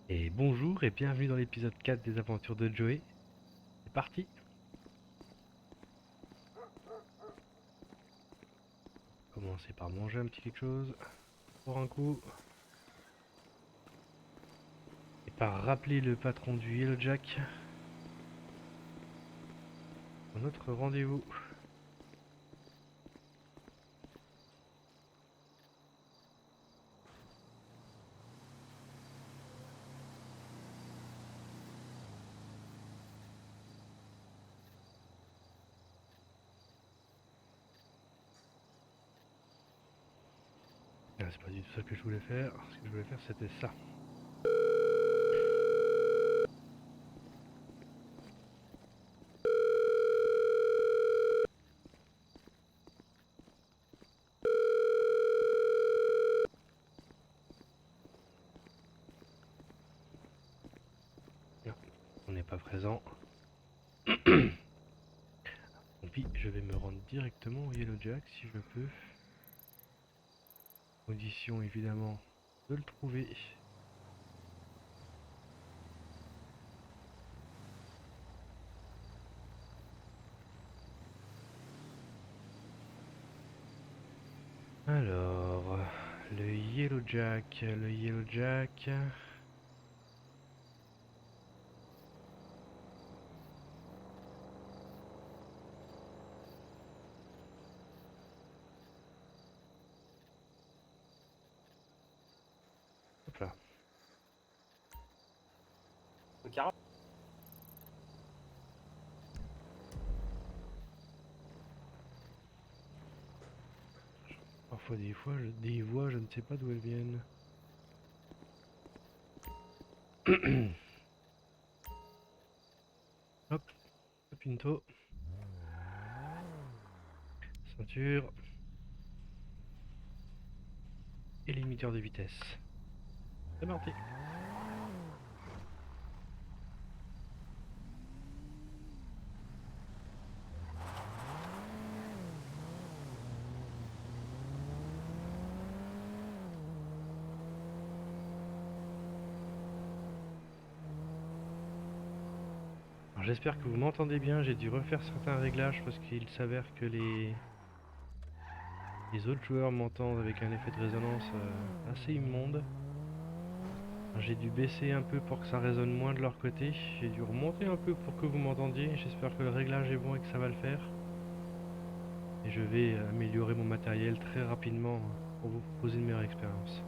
Et bonjour et bienvenue dans l'épisode 4 des aventures de Joey. C'est parti. Commencer par manger un petit quelque chose pour un coup. Et par rappeler le patron du Yellow Jack pour notre rendez-vous. Ah, c'est pas du tout ça que je voulais faire. Ce que je voulais faire c'était ça. Non, on n'est pas présent. Tant pis, je vais me rendre directement au Yellow Jack si je peux. Condition évidemment de le trouver. Alors, le Yellow Jack, le Yellow Jack. Hop là. Ok. Parfois des voix, je ne sais pas d'où elles viennent. Hop, Pinto, ceinture et limiteur de vitesse. C'est parti. Alors j'espère que vous m'entendez bien, j'ai dû refaire certains réglages parce qu'il s'avère que les autres joueurs m'entendent avec un effet de résonance assez immonde. Alors, j'ai dû baisser un peu pour que ça résonne moins de leur côté. J'ai dû remonter un peu pour que vous m'entendiez. J'espère que le réglage est bon et que ça va le faire. Et je vais améliorer mon matériel très rapidement pour vous proposer une meilleure expérience.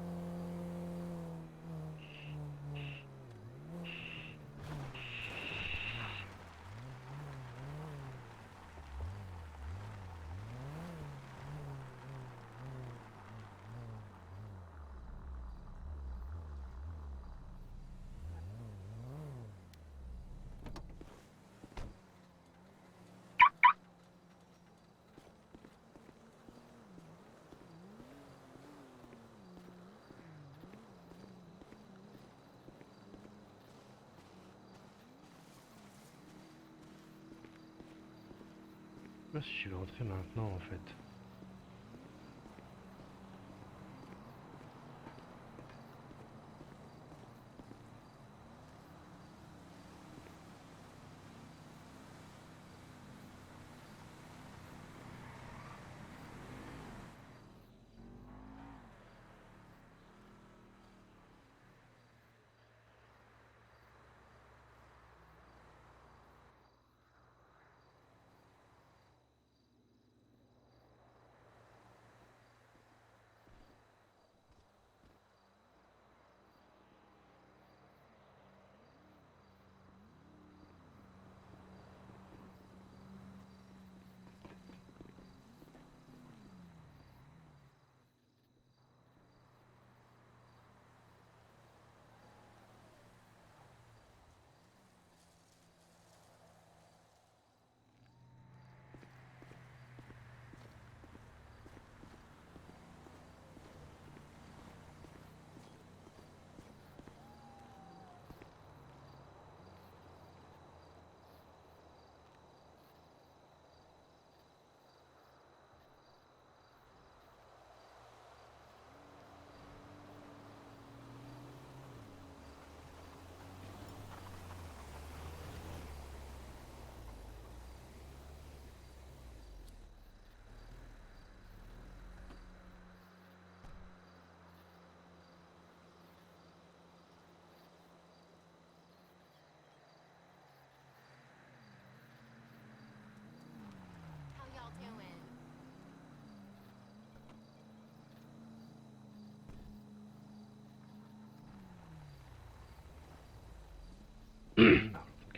Je sais pas si je vais rentrer maintenant en fait.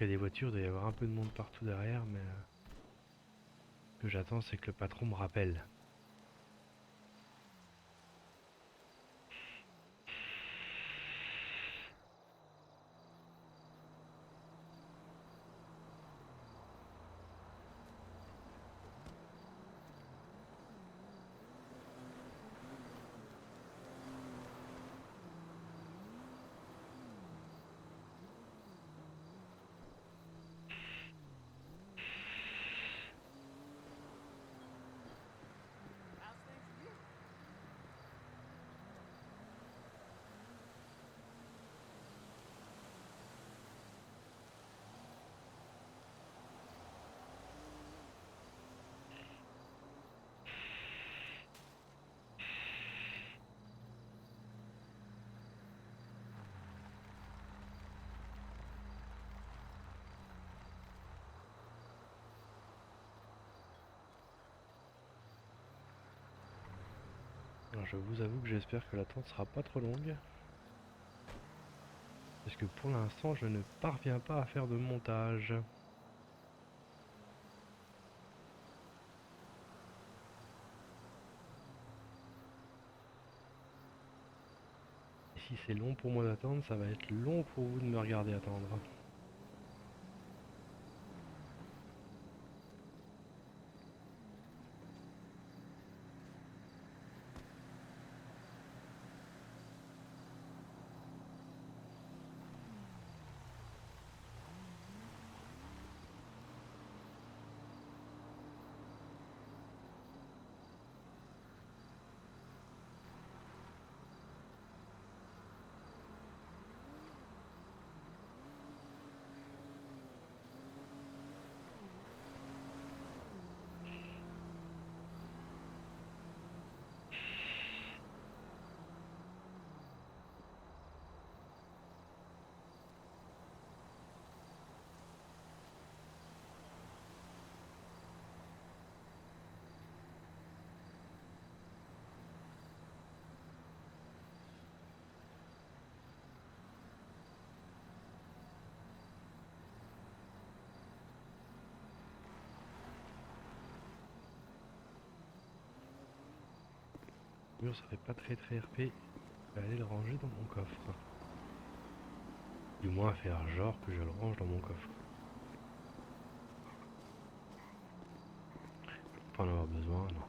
qu'il y a des voitures, il doit y avoir un peu de monde partout derrière, mais ce que j'attends c'est que le patron me rappelle. Alors je vous avoue que j'espère que l'attente sera pas trop longue. Parce que pour l'instant je ne parviens pas à faire de montage. Et si c'est long pour moi d'attendre, ça va être long pour vous de me regarder attendre. Oui, ça fait pas très RP. Je vais aller le ranger dans mon coffre. Du moins faire genre que je le range dans mon coffre. Pas en avoir besoin, non.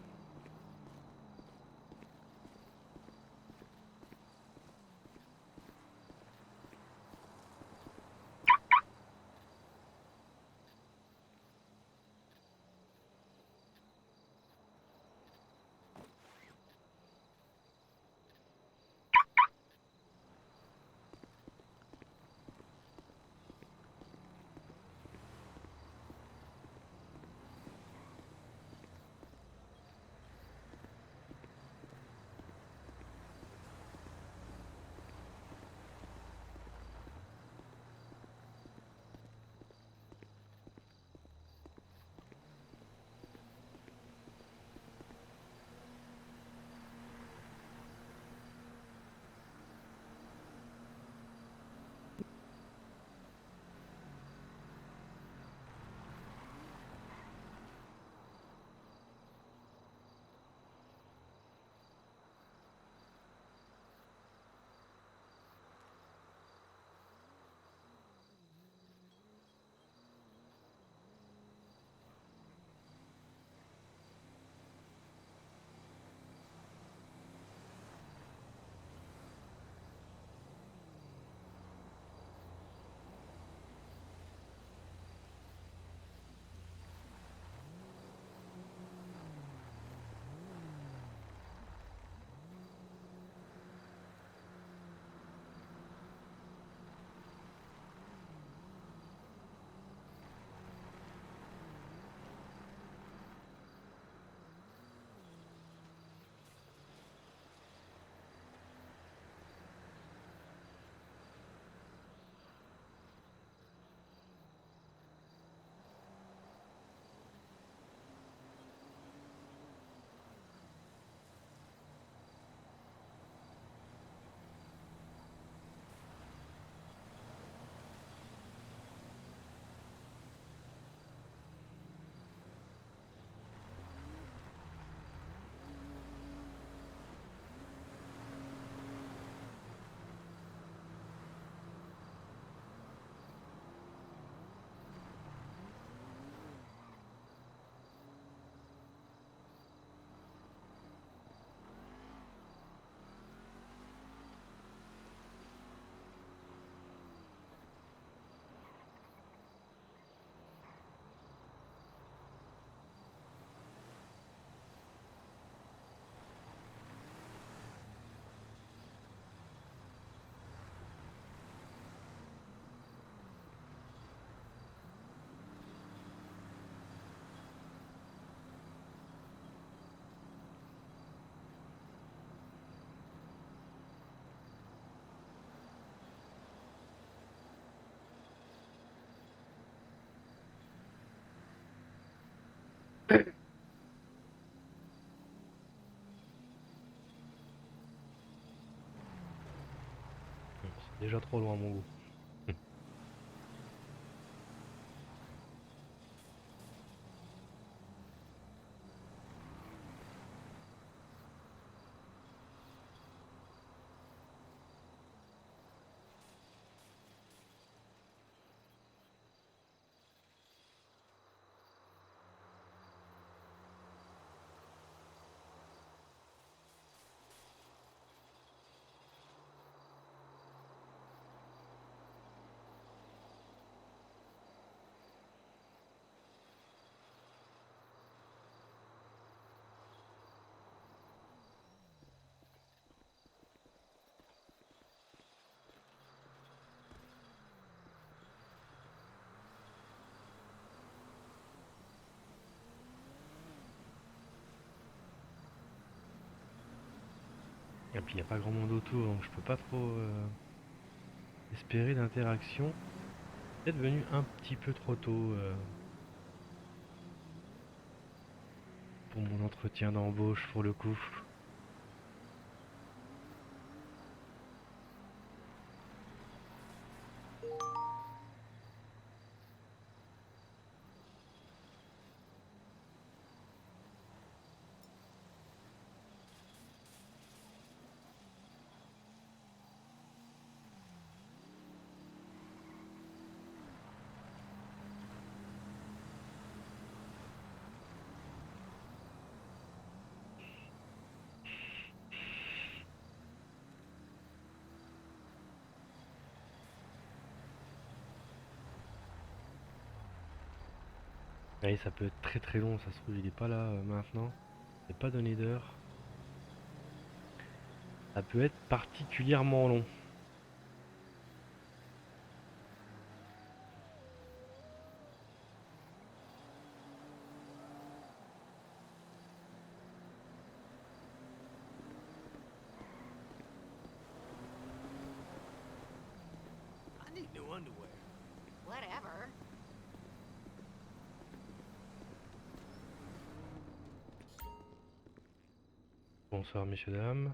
Déjà trop loin, mon goût. Et puis il n'y a pas grand monde autour, donc je peux pas trop espérer d'interaction. C'est devenu un petit peu trop tôt pour mon entretien d'embauche pour le coup. Oui, ça peut être très très long, ça se trouve il est pas là maintenant. C'est pas donné d'heure. Ça peut être particulièrement long. I need new underwear. Whatever. Bonsoir messieurs dames.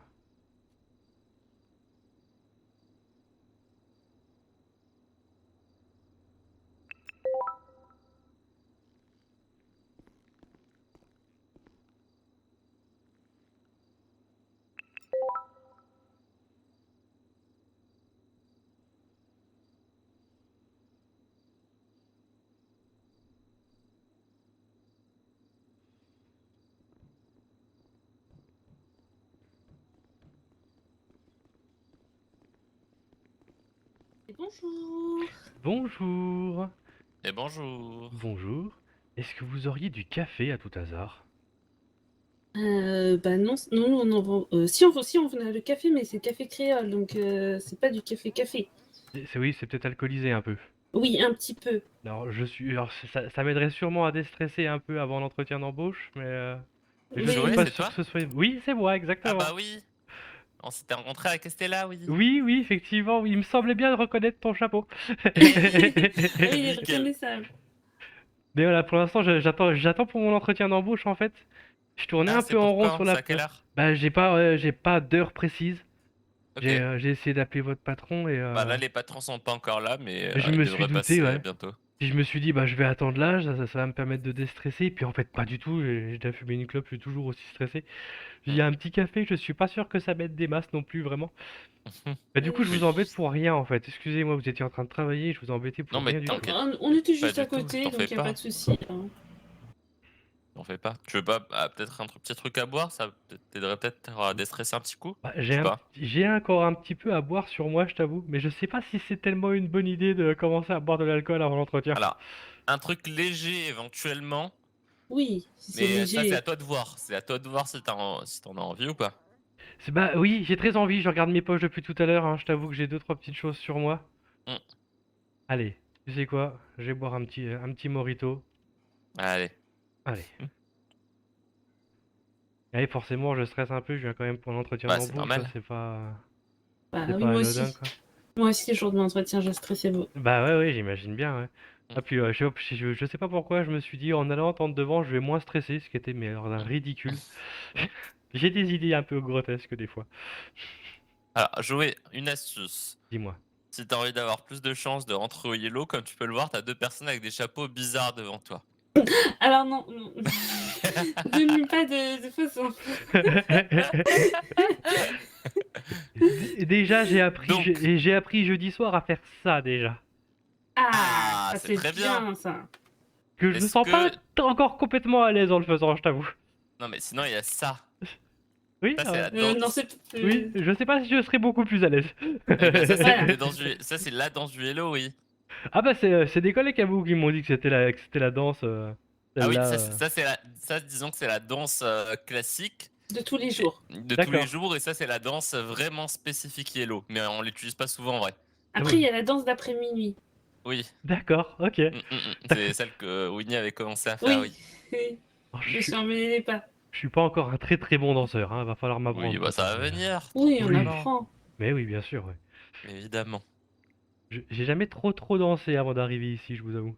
Bonjour. Bonjour. Et bonjour. Bonjour. Est-ce que vous auriez du café à tout hasard? Bah non, non, on en vend. Si on a le café, mais c'est café créole, donc c'est pas du café. Oui, c'est peut-être alcoolisé un peu. Oui, un petit peu. Alors ça m'aiderait sûrement à déstresser un peu avant l'entretien d'embauche, mais je suis Joël, Mais pas c'est sûr toi? que ce soit. Oui, c'est moi, Ah exactement. bah oui, on s'était rencontrés avec Estella, oui. Oui, oui, effectivement, oui, il me semblait bien de reconnaître ton chapeau. ah oui, il est Nickel. reconnaissable. Mais voilà, pour l'instant, j'attends pour mon entretien d'embauche en fait. Je tournais Ah, un c'est peu en pour rond quand? sur C'est la. à quelle heure? Bah, j'ai pas d'heure précise. Ok. J'ai essayé d'appeler votre patron et Bah là, les patrons sont pas encore là, mais je ils me suis devraient douté, passer ouais. bientôt. Puis je me suis dit, bah, je vais attendre là, ça va me permettre de déstresser. Puis en fait, pas du tout. J'ai déjà fumé une clope, je suis toujours aussi stressé. Il Hmm. y a un petit café, je suis pas sûr que ça m'aide des masses non plus, vraiment. Bah, du coup, je vous Oui. embête pour rien en fait. Excusez-moi, vous étiez en train de travailler, je vous embêtais Non pour mais rien du tout. t'inquiète On était pas juste à du tout, côté, t'en fais donc il n'y a pas pas. de souci, hein. T'en fais pas. Tu veux pas peut-être un petit truc à boire? Ça t'aiderait peut-être à déstresser un petit coup? Bah, Je sais pas. j'ai encore un petit peu à boire sur moi, je t'avoue, mais je sais pas si c'est tellement une bonne idée de commencer à boire de l'alcool avant l'entretien. Alors, un truc léger éventuellement, Oui, si c'est mais ça c'est léger. à toi de voir. C'est à toi de voir si si t'en as envie ou pas. Bah oui, j'ai très envie, je regarde mes poches depuis tout à l'heure, hein, je t'avoue que j'ai deux trois petites choses sur moi. Hmm. Allez, tu sais quoi? Je vais boire un petit mojito. Allez. Allez. Allez, forcément, je stresse un peu, je viens quand même pour l'entretien Bah c'est d'embauche, là, normal. Bah c'est oui, pas moi anodin, aussi. quoi. Moi aussi, le jour de l'entretien, j'ai stressé beau. Bah ouais, ouais, j'imagine bien, ouais. Hmm. Ah puis, je sais pas pourquoi, je me suis dit, en allant entendre devant, je vais moins stresser, ce qui était, mais alors, d'un Hmm. ridicule. Hmm. J'ai des idées un peu grotesques, des fois. Alors, Joé, une astuce. Dis-moi. si t'as envie d'avoir plus de chances de rentrer au yellow, comme tu peux le voir, t'as 2 personnes avec des chapeaux bizarres devant toi. Alors non, non. Donne-lui pas de fausses infos. Déjà, Donc j'ai appris jeudi soir à faire ça déjà. Ah, ah, ça c'est c'est très bien! bien ça. Que je me Est-ce sens pas que encore complètement à l'aise en le faisant, je t'avoue. non, mais sinon il y a ça. Oui, Ça, c'est la Non, danse. c'est. oui, je sais pas si je serais beaucoup plus à l'aise. Eh ben, ça, c'est Voilà. une des danses du ça, c'est la danse du hello, oui. Ah bah c'est des collègues à vous qui m'ont dit que c'était la danse, Ah oui, celle-là. ça, c'est la ça, disons que c'est la danse, classique De tous les et jours. de tous les D'accord. jours et ça, c'est la danse vraiment spécifique yellow, mais on l'utilise pas souvent en vrai. Ah Après, il oui, y a la danse d'après minuit. Oui, d'accord, ok. c'est celle que Winnie avait commencé à faire, Oui. oui. Oui. Oh, Je me suis emmêlé les pas. je suis pas encore un très très bon danseur, hein, va falloir Oui, m'apprendre bah, tout ça. ça va venir, Oui, on Oui, tranquillement, apprend. mais oui, bien sûr, ouais. évidemment. J'ai jamais trop dansé avant d'arriver ici, je vous avoue.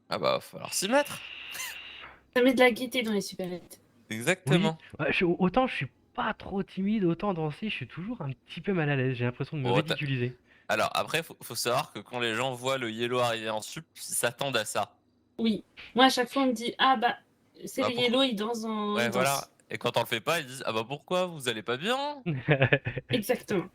Ah bah, va falloir s'y mettre. Ça met de la gaieté dans les supérettes. Oui, Exactement. ouais, autant je suis pas trop timide, autant danser, je suis toujours un petit peu mal à l'aise, j'ai l'impression de me Bon, ridiculiser. alors après, faut savoir que quand les gens voient le yellow arriver en sup, ils s'attendent à ça. Oui. Moi, à chaque fois, on me dit ah bah, c'est Bah, le pourquoi yellow, il danse en. ouais, Il voilà danse. et quand on le fait pas, ils disent: «Ah bah, pourquoi? Vous allez pas bien?» Exactement.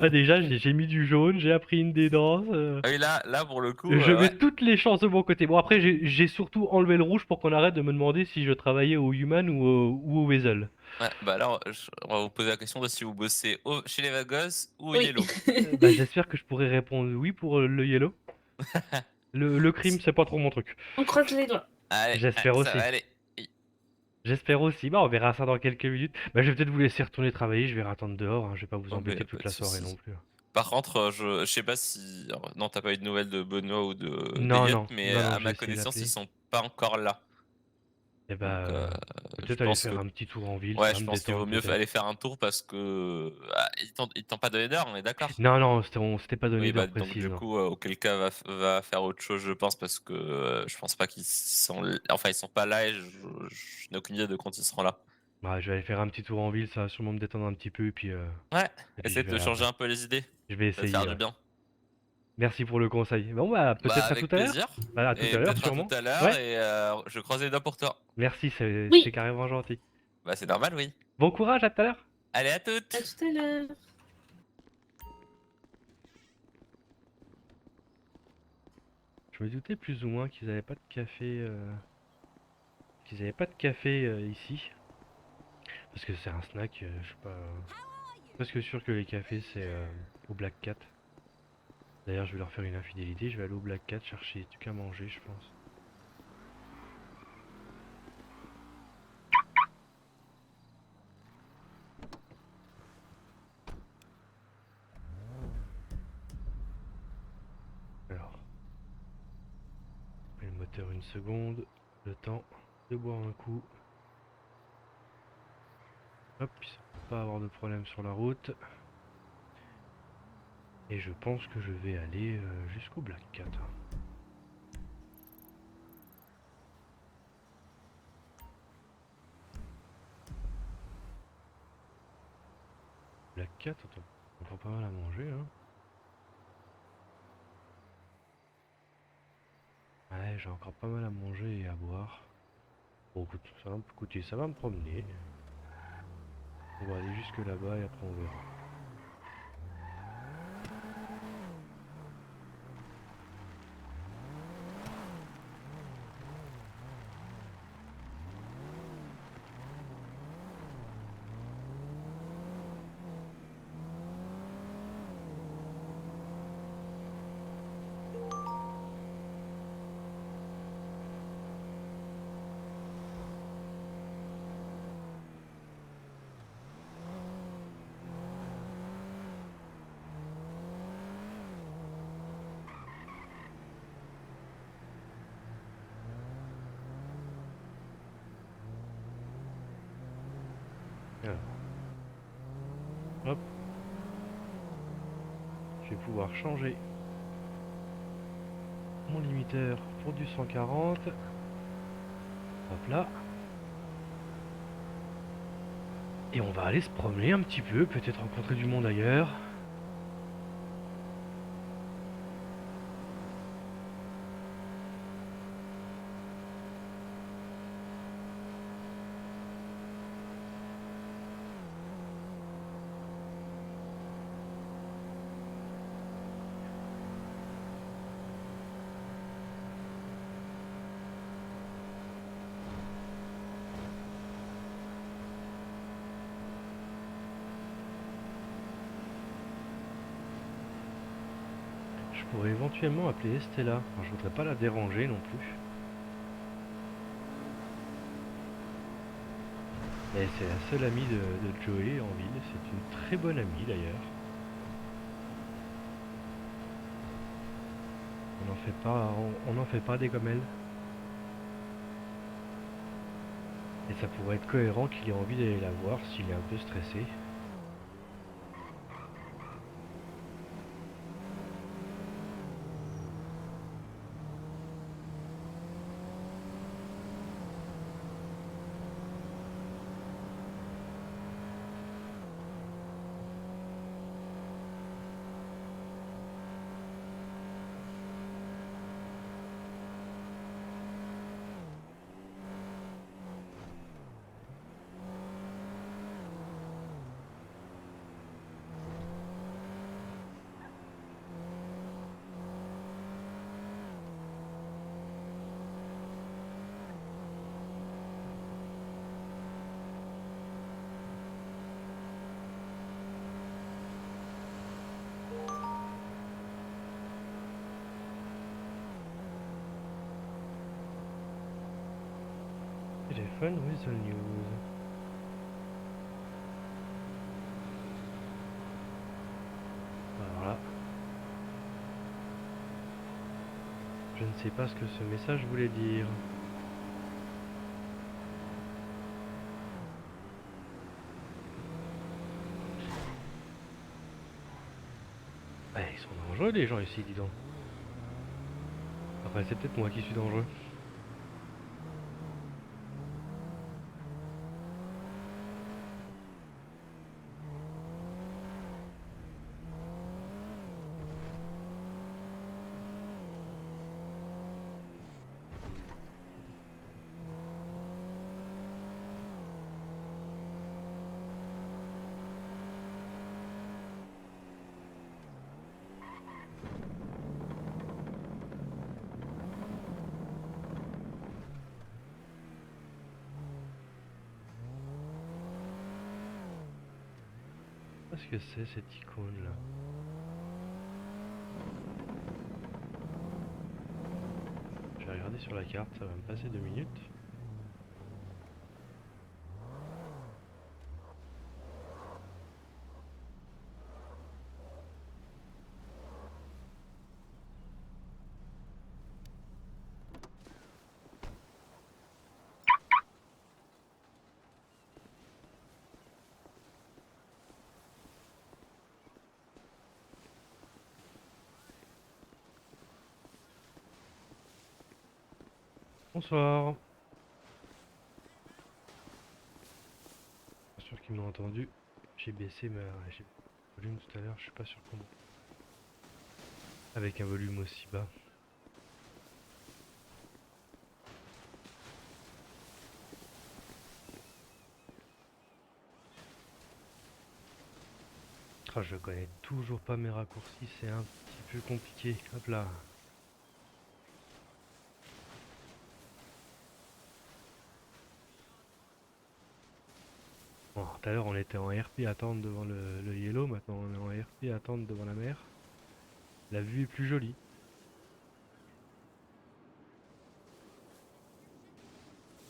Ah déjà, j'ai mis du jaune, j'ai appris une des danses, Ah oui, là, pour le coup, je mets ouais. toutes les chances de mon côté. Bon après, j'ai surtout enlevé le rouge pour qu'on arrête de me demander si je travaillais au Human ou au Weasel. Ouais, bah, là, on va vous poser la question de si vous bossez chez les Vagos ou au Oui. Yellow. Bah j'espère que je pourrai répondre oui pour le Yellow. Le crime, c'est pas trop mon truc. On croise les doigts. Allez, J'espère ça va aussi. aller. Oui. J'espère aussi. Bah on verra ça dans quelques minutes. Bah je vais peut-être vous laisser retourner travailler, je vais attendre dehors, hein. Je vais pas vous Oh, bah, y embêter a pas toute de la soirée non souci. plus. Par contre, je sais pas si alors, non, tu pas eu de nouvelles de Benoît ou Non, d'Eliott, non, mais non, non, à j'ai ma essayé connaissance, ils d'appeler. sont pas encore là. Et Donc, bah je peut-être aller pense que faire un petit tour en ville, ça ouais, va je me pense qu'il détendre vaut mieux peut-être. aller faire un tour parce que, ils t'ont pas donné d'heure, on est d'accord? Non, non, on s'était pas donné Oui, d'heure bah, donc précise, du non. coup, auquel cas va faire autre chose, je pense, parce que, je pense pas qu'ils sont l enfin, ils sont pas là et je n'ai aucune idée de quand ils seront là. Bah je vais aller faire un petit tour en ville, ça va sûrement me détendre un petit peu Ouais, et puis essaie je de te verrai changer après. un peu les idées, Je vais ça va te faire essayer, du ouais. bien. Merci pour le conseil. Bon bah Bah, peut-être à tout avec à l'heure? plaisir Bah à tout et à l'heure peut-être à tout sûrement. à l'heure Ouais, et je croise les doigts pour toi. merci, c'est Oui. carrément gentil. Bah, c'est normal, oui. Bon courage, à tout à l'heure. Allez, à À toutes! tout à l'heure. Je me doutais plus ou moins qu'ils avaient pas de café, ici. Parce que c'est un snack, je suis pas presque sûr que les cafés c'est au Black Cat. D'ailleurs, je vais leur faire une infidélité, je vais aller au Black Cat chercher des trucs à manger, je pense. Alors, je mets le moteur une seconde, le temps de boire un coup. Hop, ça ne peut pas avoir de problème sur la route. Et je pense que je vais aller jusqu'au Black Cat. Black Cat, on prend pas mal à manger, hein. Ouais, j'ai encore pas mal à manger et à boire. Bon, écoute, ça va me coûter, ça va me promener. On va aller jusque là-bas et après on verra. Alors, hop, je vais pouvoir changer mon limiteur pour du 140. Hop là. Et on va aller se promener un petit peu, peut-être rencontrer du monde ailleurs. pourrait éventuellement appeler Estella. Enfin, je voudrais pas la déranger non plus. Mais c'est la seule amie de Joey en ville. C'est une très bonne amie d'ailleurs. On n'en fait pas des comme elle. Et ça pourrait être cohérent qu'il ait envie d'aller la voir s'il est un peu stressé. Téléphone with the news. Voilà. Je ne sais pas ce que ce message voulait dire. Ouais, ils sont dangereux les gens ici, dis donc. Après, c'est peut-être moi qui suis dangereux. Qu'est-ce que c'est cette icône là? Je vais regarder sur la carte, ça va me passer 2 minutes. Bonsoir. Bien sûr qu'ils m'ont entendu. J'ai baissé le volume tout à l'heure, je suis pas sûr comment. Avec un volume aussi bas. Ah, je connais toujours pas mes raccourcis, c'est un petit peu compliqué. Hop là. Bon, tout à l'heure on était en RP attendre devant le yellow, maintenant on est en RP attendre devant la mer. La vue est plus jolie.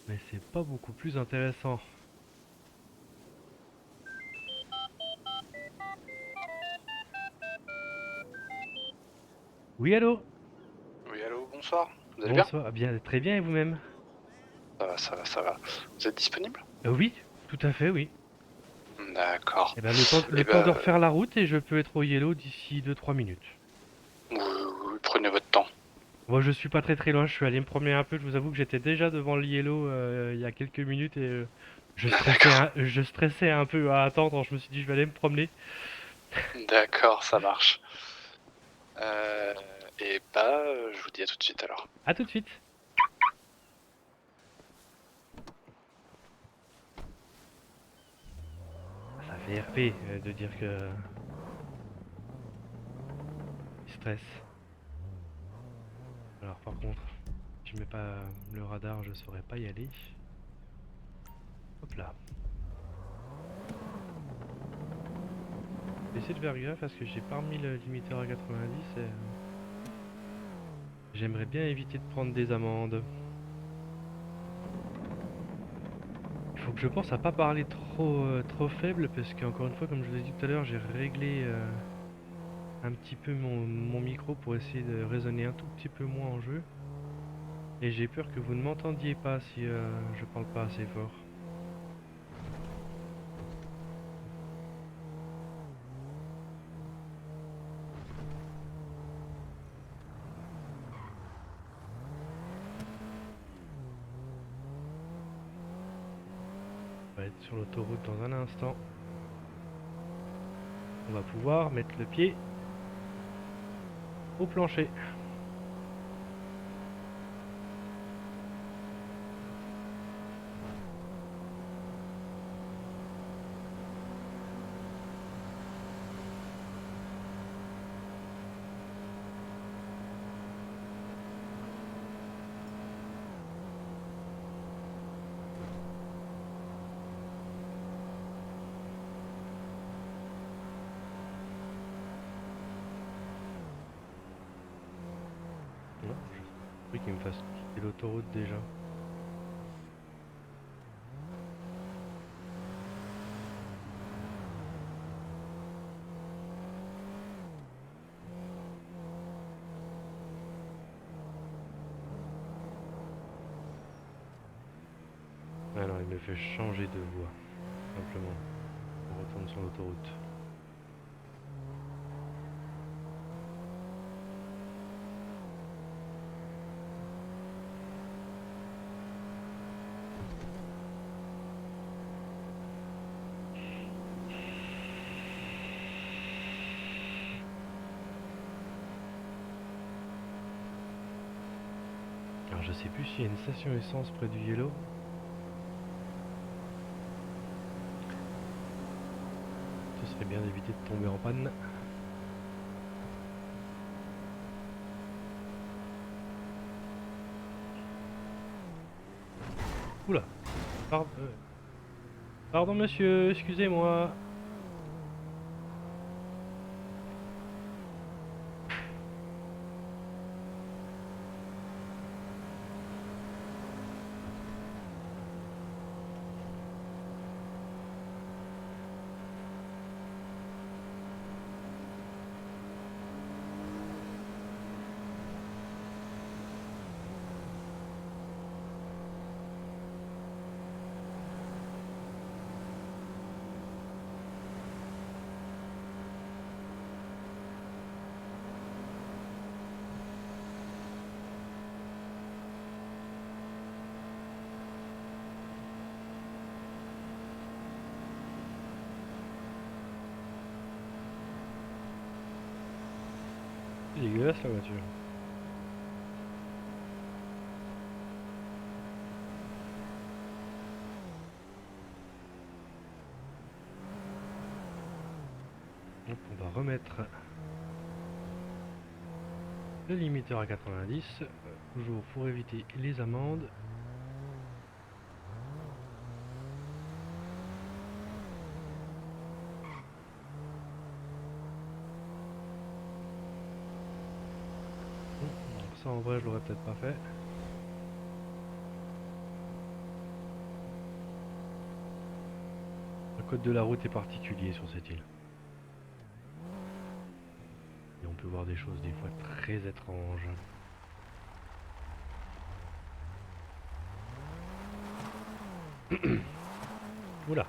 Mais c'est pas beaucoup plus intéressant. Oui, allô? Oui, allô, bonsoir. Vous allez bien? Bonsoir. Ah, bien, très bien et vous-même? Ça va, ça va, ça va. Vous êtes disponible? Oui, tout à fait, oui. D'accord. Et ben le temps, Eh le temps de ben, refaire la route et je peux être au yellow d'ici 2-3 minutes. prenez votre temps. Moi je suis pas très loin, je suis allé me promener un peu, je vous avoue que j'étais déjà devant le yellow il y a quelques minutes et je stressais un peu à attendre, je me suis dit je vais aller me promener. D'accord, ça marche. Et bah, je vous dis à tout de suite alors. A tout de suite. Ça fait RP de dire que il stresse. Alors par contre, si je mets pas le radar, je saurais pas y aller. Hop là. J'essaie de faire gaffe parce que j'ai pas remis le limiteur à 90 et J'aimerais bien éviter de prendre des amendes. Il faut que je pense à pas parler trop faible parce qu'encore une fois, comme je vous l'ai dit tout à l'heure, j'ai réglé un petit peu mon micro pour essayer de résonner un tout petit peu moins en jeu. Et j'ai peur que vous ne m'entendiez pas si je parle pas assez fort. On va être sur l'autoroute dans un instant. On va pouvoir mettre le pied au plancher. Non, je prie qu'il me fasse quitter l'autoroute déjà. Alors il me fait changer de voie, simplement. On retourne sur l'autoroute. Alors je sais plus s'il y a une station essence près du Yellow. Ce serait bien d'éviter de tomber en panne. Oula. Pardon monsieur, excusez-moi. C'est dégueulasse la voiture. Donc on va remettre le limiteur à 90, toujours pour éviter les amendes. Ça en vrai je l'aurais peut-être pas fait. Le code de la route est particulier sur cette île. Et on peut voir des choses des fois très étranges. Oula.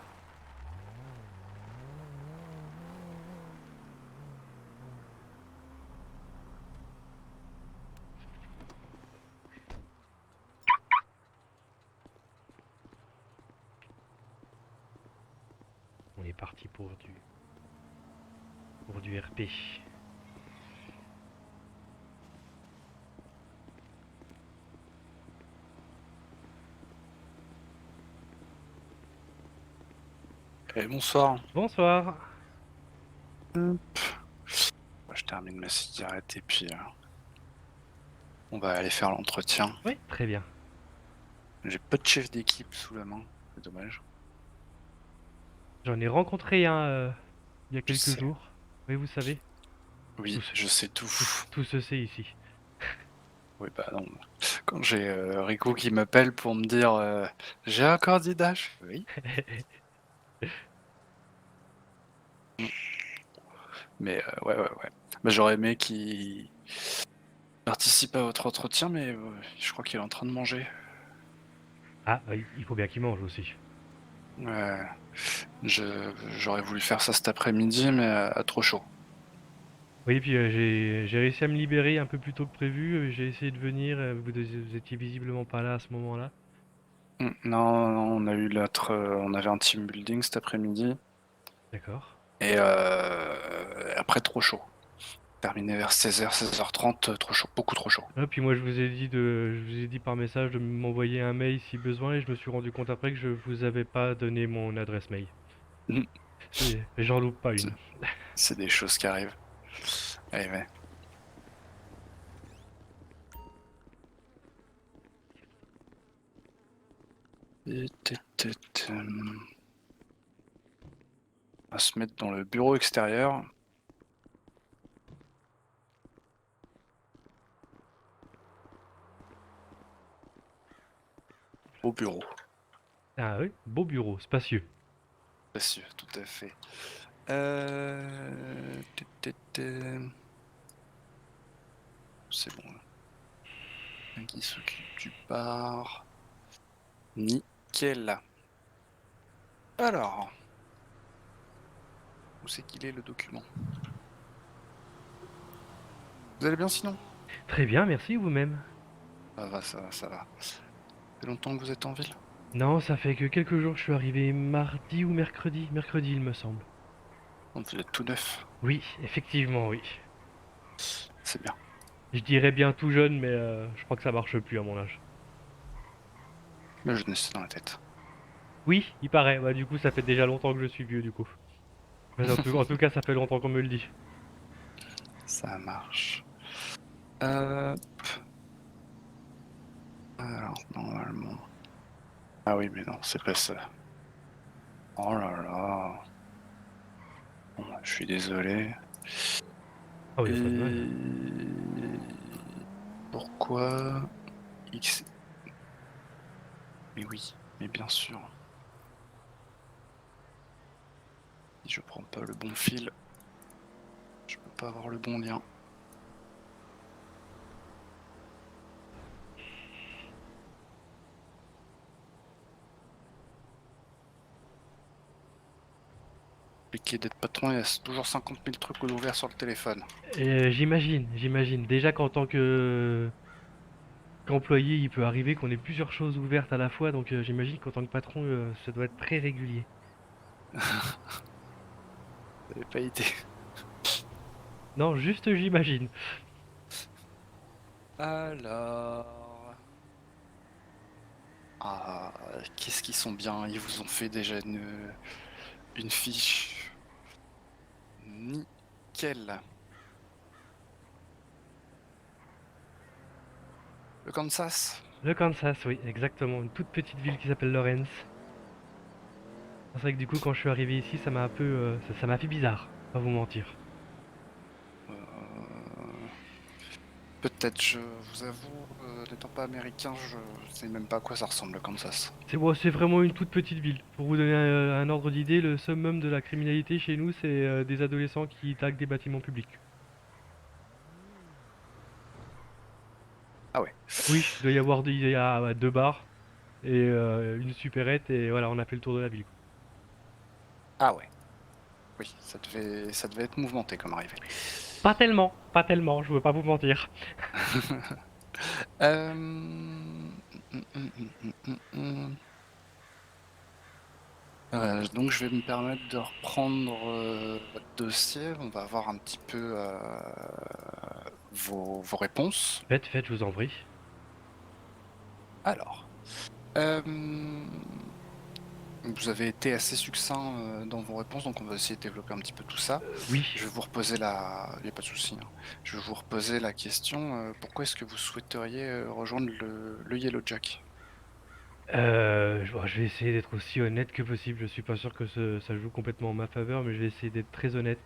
On est parti pour du RP. Et bonsoir. Bonsoir. Je termine ma cigarette et puis on va aller faire l'entretien. Oui, très bien. J'ai pas de chef d'équipe sous la main, c'est dommage. J'en ai rencontré un il y a quelques sais. jours. Oui, vous savez, Oui, Tous. je sais tout. tout se sait ici. Oui, bah non. Quand j'ai Rico qui m'appelle pour me dire j'ai un candidat, je fais oui. Mais ouais, ouais, ouais. Bah, j'aurais aimé qu'il participe à votre entretien, mais je crois qu'il est en train de manger. Ah, il faut bien qu'il mange aussi. Ouais, j'aurais voulu faire ça cet après-midi, mais à trop chaud. Oui, puis j'ai réussi à me libérer un peu plus tôt que prévu. J'ai essayé de venir, vous étiez visiblement pas là à ce moment-là. Non, non, on avait un team building cet après-midi, D'accord. et après trop chaud. Terminé vers 16h, 16h30, trop chaud, beaucoup trop chaud. Ah, puis moi je vous ai dit par message de m'envoyer un mail si besoin et je me suis rendu compte après que je vous avais pas donné mon adresse mail. Mhm. J'en loupe pas C'est une. c'est des choses qui arrivent. Allez, ouais. On va se mettre dans le bureau extérieur. Au bureau. Ah oui, beau bureau, spacieux. Spacieux, tout à fait. C'est bon. Là. Qui s'occupe du bar. Nickel. Alors, où c'est qu'il est le document? Vous allez bien sinon? Très bien, merci vous-même. Ça va, ça va, ça va. Ça fait longtemps que vous êtes en ville? Non, ça fait que quelques jours que je suis arrivé mardi ou mercredi. Mercredi, il me semble. Donc vous êtes tout neuf. Oui, effectivement, oui. C'est bien. Je dirais bien tout jeune, mais je crois que ça marche plus à mon âge. Le jeunesse c'est dans la tête. Oui, il paraît. Bah, du coup, ça fait déjà longtemps que je suis vieux, du coup. Mais en tout cas, ça fait longtemps qu'on me le dit. Ça marche. Alors, normalement. Ah oui, mais non, c'est pas ça. Oh là là. Bon, je suis désolé. Oh, y a pas de mal. Et pourquoi X. Mais oui, mais bien sûr. Si je prends pas le bon fil, je peux pas avoir le bon lien. Compliqué d'être patron, il y a toujours 50 000 trucs ouverts sur le téléphone. J'imagine. Déjà qu'en tant qu'employé, il peut arriver qu'on ait plusieurs choses ouvertes à la fois, donc j'imagine qu'en tant que patron, ça doit être très régulier. Vous avez pas idée. Non, juste j'imagine. Alors. Ah, qu'est-ce qu'ils sont bien. Ils vous ont fait déjà une fiche. Nickel. Le Kansas. Le Kansas, oui, exactement. Une toute petite ville qui s'appelle Lawrence. C'est vrai que du coup, quand je suis arrivé ici, ça m'a un peu, ça m'a fait bizarre, pas vous mentir. Euh, Peut-être, je vous avoue, n'étant pas américain, je sais même pas à quoi ça ressemble le Kansas. C'est vraiment une toute petite ville. Pour vous donner un ordre d'idée, le summum de la criminalité chez nous, c'est des adolescents qui taguent des bâtiments publics. Ah ouais. Oui, il y a deux bars et une supérette et voilà, on a fait le tour de la ville, quoi. Ah ouais. Oui, ça devait être mouvementé comme arrivée. Pas tellement, je veux pas vous mentir. Euh, hum, hum. Donc je vais me permettre de reprendre votre dossier. On va voir un petit peu vos réponses. Faites, je vous en prie. Alors, euh, vous avez été assez succinct dans vos réponses, donc on va essayer de développer un petit peu tout ça. Oui, Je vais vous reposer il n'y a pas de souci, hein. Je vais vous reposer la question, pourquoi est-ce que vous souhaiteriez rejoindre le Yellow Jack? je vais essayer d'être aussi honnête que possible. Je suis pas sûr que ça joue complètement en ma faveur, mais je vais essayer d'être très honnête.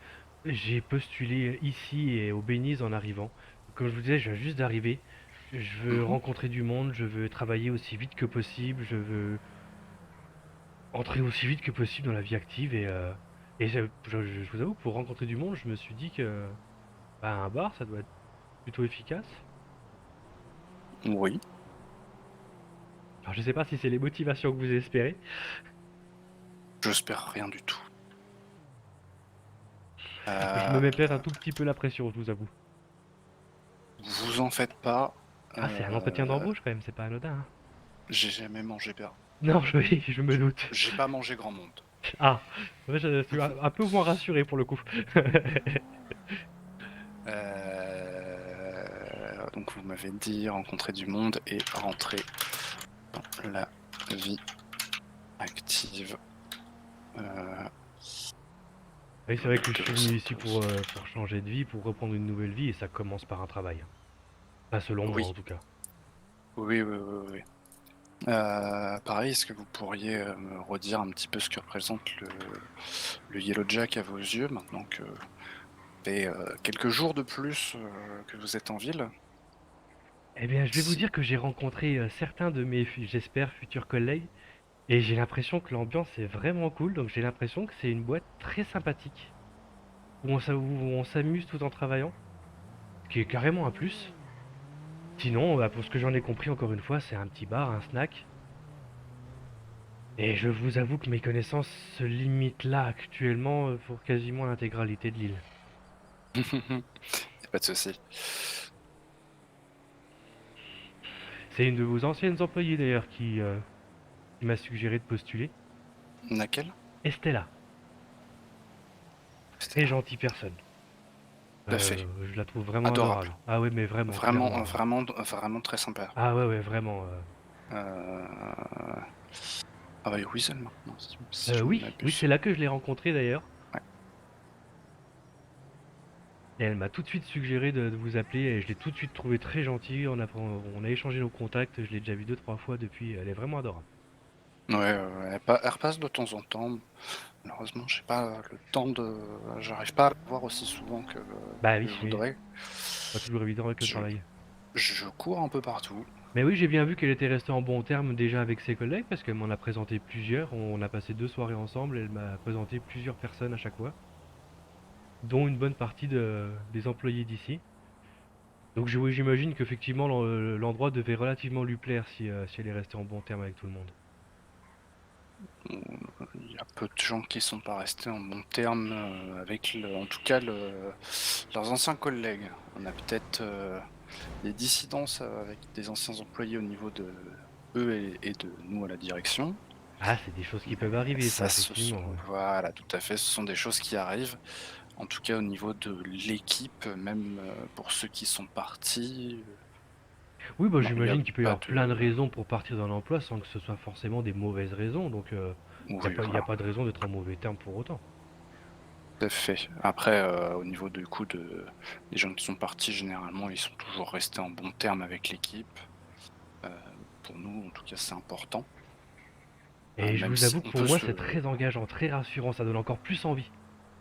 J'ai postulé ici et au Belize en arrivant. Comme je vous disais, je viens juste d'arriver. Je veux Mhm. rencontrer du monde, je veux travailler aussi vite que possible, je veux entrer aussi vite que possible dans la vie active je vous avoue que pour rencontrer du monde, je me suis dit que bah, un bar, ça doit être plutôt efficace. Oui, Alors je sais pas si c'est les motivations que vous espérez. j'espère rien du tout. Je me Euh, mets peut-être un tout petit peu la pression, je vous avoue. vous en faites pas. Ah, c'est un entretien euh, d'embauche quand même, c'est pas anodin, hein. j'ai jamais mangé bien. Non, je me doute. J'ai pas mangé grand monde. Ah, ouais, je suis un peu moins rassuré pour le coup. Donc vous m'avez dit rencontrer du monde et rentrer dans la vie active. Euh, Oui, c'est vrai que je de suis Los venu ici Santos. pour changer de vie, pour reprendre une nouvelle vie, et ça commence par un travail, hein. Pas selon moi Oui, en tout cas. oui, oui, oui, oui. Pareil, est-ce que vous pourriez me redire un petit peu ce que représente le Yellow Jack à vos yeux maintenant que ça fait quelques jours de plus que vous êtes en ville? Eh bien, je vais vous Si. dire que j'ai rencontré certains de mes, j'espère, futurs collègues, et j'ai l'impression que l'ambiance est vraiment cool, donc j'ai l'impression que c'est une boîte très sympathique, où on s'amuse tout en travaillant, ce qui est carrément un plus. Sinon, bah, pour ce que j'en ai compris, encore une fois, c'est un petit bar, un snack. Et je vous avoue que mes connaissances se limitent là actuellement pour quasiment l'intégralité de l'île. Y a pas de souci. C'est une de vos anciennes employées d'ailleurs qui m'a suggéré de postuler. Laquelle? Estella, C'était très là. gentille personne. Tout à fait. Je la trouve vraiment Adorable. adorable. Ah ouais, mais vraiment, Vraiment, clairement. vraiment, vraiment très sympa. Ah ouais, ouais, vraiment. Euh... Ah bah, Weasel maintenant, si je ne Oui, oui, m'abuse. c'est là que je l'ai rencontrée d'ailleurs. Ouais. Et elle m'a tout de suite suggéré de vous appeler et je l'ai tout de suite trouvé très gentil. On a échangé nos contacts, je l'ai déjà vu deux, trois fois depuis. Elle est vraiment adorable. Ouais, elle repasse de temps en temps. Malheureusement, j'ai pas le temps de. J'arrive pas à la voir aussi souvent Bah que oui, je oui, voudrais. pas toujours évident avec le Je, travail. je cours un peu partout. Mais oui, j'ai bien vu qu'elle était restée en bon terme déjà avec ses collègues parce qu'elle m'en a présenté plusieurs. On a passé deux soirées ensemble, elle m'a présenté plusieurs personnes à chaque fois, dont une bonne partie des employés d'ici. Donc oui, j'imagine qu'effectivement l'endroit devait relativement lui plaire si elle est restée en bon terme avec tout le monde. Il y a peu de gens qui sont pas restés en bon terme avec, en tout cas, leurs anciens collègues. On a peut-être des dissidences avec des anciens employés au niveau de eux et de nous à la direction. Ah, c'est des choses qui peuvent arriver, ça, Ça, ce sont, effectivement, ouais. voilà, tout à fait, ce sont des choses qui arrivent. En tout cas, au niveau de l'équipe, même pour ceux qui sont partis, Oui, bah non, il n'y a j'imagine qu'il peut y pas avoir plein de de. raisons pour partir d'un emploi sans que ce soit forcément des mauvaises raisons, donc Oui, y a voilà, pas de raison d'être en mauvais terme pour autant. tout à fait. Après, au niveau du coup des gens qui sont partis, généralement, ils sont toujours restés en bon terme avec l'équipe. Euh, pour nous, en tout cas, c'est important. Et je Même vous si avoue que on pour peut moi, se. c'est très engageant, très rassurant, ça donne encore plus envie.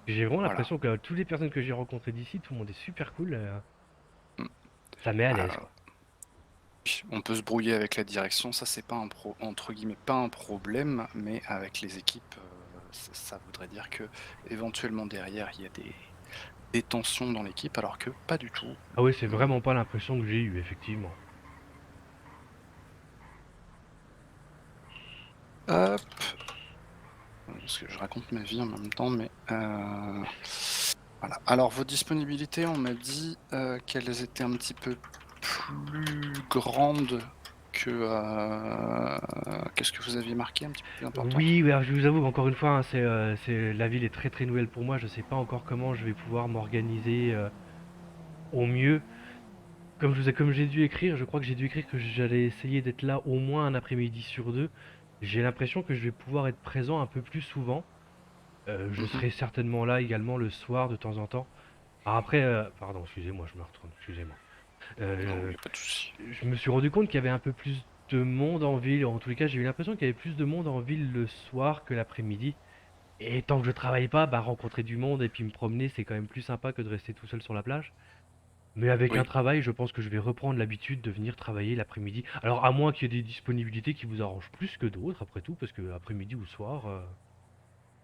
J'ai vraiment Voilà. l'impression que toutes les personnes que j'ai rencontrées d'ici, tout le monde est super cool, Mm. ça met à l'aise, Alors, quoi. on peut se brouiller avec la direction, ça c'est pas entre guillemets pas un problème, mais avec les équipes, ça voudrait dire que éventuellement derrière il y a des tensions dans l'équipe, alors que pas du tout. Ah ouais, c'est Hum, vraiment pas l'impression que j'ai eue, effectivement. Hop, parce que je raconte ma vie en même temps, mais voilà. Alors vos disponibilités, on m'a dit qu'elles étaient un petit peu plus grandes que qu'est-ce que vous aviez marqué, un petit peu plus importantes? Oui, ouais, alors je vous avoue, encore une fois, hein, la ville est très très nouvelle pour moi, je sais pas encore comment je vais pouvoir m'organiser au mieux. Comme j'ai dû écrire, je crois que j'ai dû écrire que j'allais essayer d'être là au moins un après-midi sur deux. J'ai l'impression que je vais pouvoir être présent un peu plus souvent. Je Mhm. serai certainement là également le soir de temps en temps. Alors après, pardon, excusez-moi, je me retourne, excusez-moi. Non, il Euh, n'y a pas de souci. je me suis rendu compte qu'il y avait un peu plus de monde en ville. En tous les cas, j'ai eu l'impression qu'il y avait plus de monde en ville le soir que l'après-midi. Et tant que je travaille pas, bah rencontrer du monde et puis me promener, c'est quand même plus sympa que de rester tout seul sur la plage. Mais avec Oui. un travail, je pense que je vais reprendre l'habitude de venir travailler l'après-midi. Alors à moins qu'il y ait des disponibilités qui vous arrangent plus que d'autres, après tout, parce que après-midi ou soir,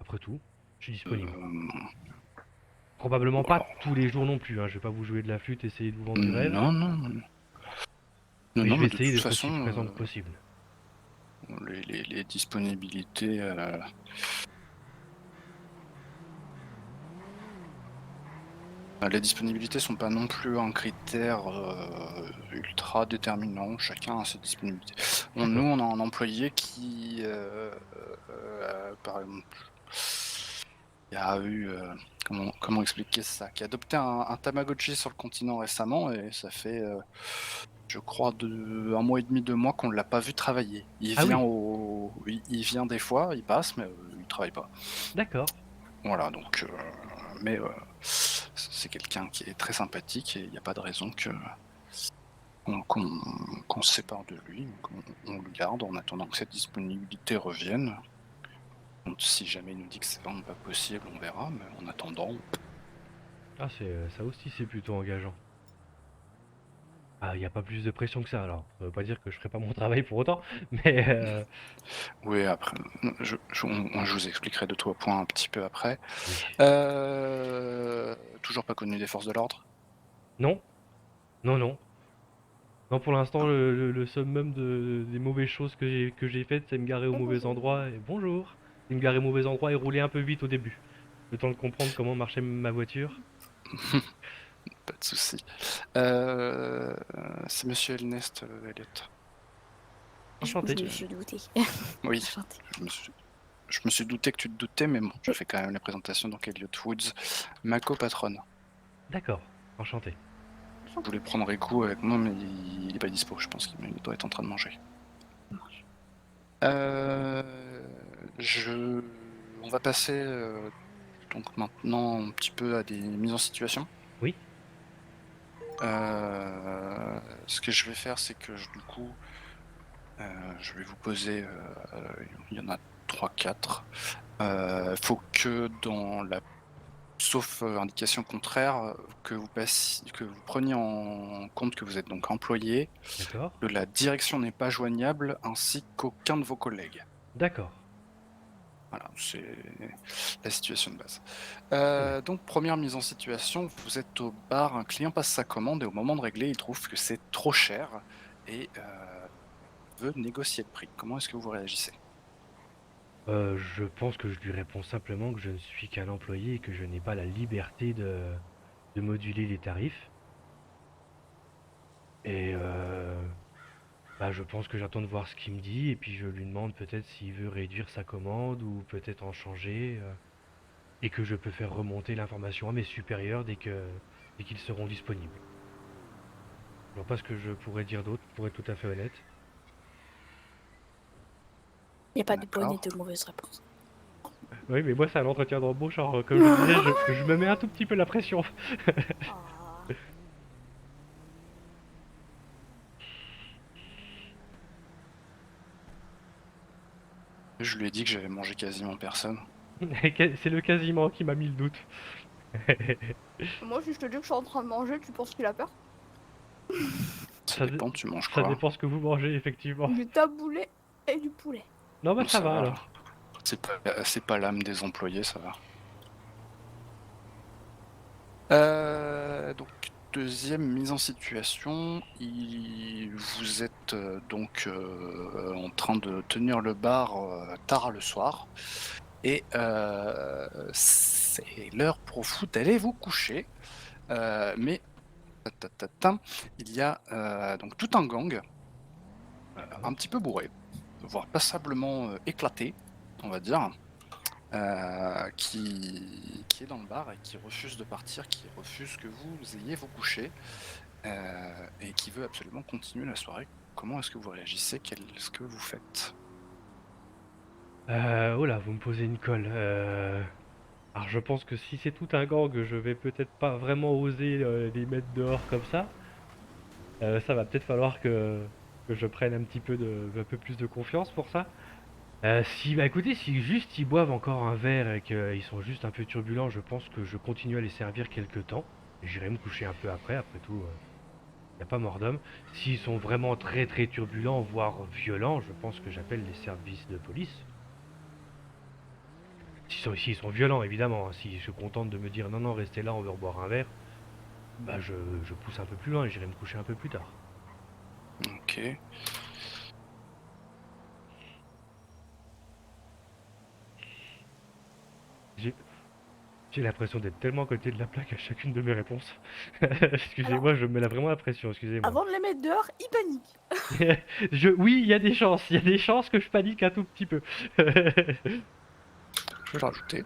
après tout, je suis disponible. Euh, Probablement pas alors, tous les jours non plus, hein. Je vais pas vous jouer de la flûte, essayer de vous vendre du rêve, non, non, non, mais non, je vais mais de essayer toute d'être aussi façon, présent que possible. les disponibilités. Les disponibilités sont pas non plus un critère ultra déterminant, chacun a ses disponibilités. Nous, D'accord. on a un employé qui, par exemple, il y a eu, comment expliquer ça, qui a adopté un Tamagotchi sur le continent récemment et ça fait, je crois, un mois et demi, 2 mois qu'on ne l'a pas vu travailler. Ah oui, Il vient des fois, il passe, mais il travaille pas. d'accord. Voilà, donc, mais c'est quelqu'un qui est très sympathique et il n'y a pas de raison qu'on se sépare de lui. Donc on le garde en attendant que cette disponibilité revienne. Donc, si jamais il nous dit que c'est vraiment pas possible, on verra, mais en attendant, Ah, ça aussi, c'est plutôt engageant. Ah, il n'y a pas plus de pression que ça, alors. Ça veut pas dire que je ferai pas mon travail pour autant, mais oui, après, je vous expliquerai de tout à point un petit peu après. oui. Toujours pas connu des forces de l'ordre? Non, non, non. Non, pour l'instant, le summum des mauvaises choses que j'ai faites, c'est me garer au mauvais endroit et bonjour. C'est me garer au mauvais endroit et rouler un peu vite au début. Le temps de comprendre comment marchait ma voiture. Pas de souci. C'est Monsieur Elnest, Elliot. Je Enchanté. me suis doutée. Oui, Enchantée. je me suis douté que tu te doutais, mais bon, je fais quand même la présentation. Donc Elliot Woods, ma copatronne. D'accord, enchanté. Je voulais prendre Riku avec moi, mais il est pas dispo. Je pense qu'il doit être en train de manger. Euh, on va passer donc maintenant un petit peu à des mises en situation. Oui, Ce que je vais faire, c'est que du coup, je vais vous poser. Il y en a 3-4. Faut que dans la sauf indication contraire, que vous preniez en compte que vous êtes donc employé, d'accord. que la direction n'est pas joignable, ainsi qu'aucun de vos collègues. D'accord. Voilà, c'est la situation de base. Ouais. Donc première mise en situation, vous êtes au bar, un client passe sa commande et au moment de régler, il trouve que c'est trop cher et veut négocier le prix. Comment est-ce que vous réagissez? Je pense que je lui réponds simplement que je ne suis qu'un employé et que je n'ai pas la liberté de moduler les tarifs. Et bah, je pense que j'attends de voir ce qu'il me dit et puis je lui demande peut-être s'il veut réduire sa commande ou peut-être en changer et que je peux faire remonter l'information à mes supérieurs dès qu'ils seront disponibles. Je vois pas ce que je pourrais dire d'autre pour être tout à fait honnête. Il n'y a pas de bonne et D'accord. de mauvaise réponse. Oui, mais moi c'est un entretien d'embauche, genre comme je le disais, je me mets un tout petit peu la pression. Ah. Je lui ai dit que j'avais mangé quasiment personne. C'est le quasiment qui m'a mis le doute. Moi, si je te dis que je suis en train de manger, tu penses qu'il a peur? Ça Ça, dépend, tu manges ça quoi? dépend ce que vous mangez, effectivement. Du taboulé et du poulet. Non, bah Bon, ça va va. alors. C'est pas l'âme des employés, ça va. Donc, deuxième mise en situation, vous êtes donc en train de tenir le bar tard le soir et c'est l'heure pour vous d'aller vous coucher. Mais il y a donc tout un gang un petit peu bourré, voire passablement éclaté, on va dire, qui est dans le bar et qui refuse de partir, qui refuse que vous ayez vous coucher et qui veut absolument continuer la soirée. Comment est-ce que vous réagissez? Qu'est-ce que vous faites? Oh là, vous me posez une colle. Alors je pense que si c'est tout un gang, je vais peut-être pas vraiment oser les mettre dehors comme ça. Ça va peut-être falloir que je prenne un peu plus de confiance pour ça. Si, bah écoutez, si juste ils boivent encore un verre et qu'ils sont juste un peu turbulents, je pense que je continue à les servir quelques temps. J'irai me coucher un peu après tout, y a pas mort d'homme. S'ils sont vraiment très très turbulents, voire violents, je pense que j'appelle les services de police. S'ils sont violents, évidemment, hein. S'ils se contentent de me dire non, non, restez là, on veut reboire un verre, bah je pousse un peu plus loin et j'irai me coucher un peu plus tard. Ok. J'ai l'impression d'être tellement à côté de la plaque à chacune de mes réponses. Excusez-moi, je me mets vraiment la pression, excusez-moi. Avant de les mettre dehors, ils paniquent. Oui, il y a des chances que je panique un tout petit peu. Je vais le rajouter.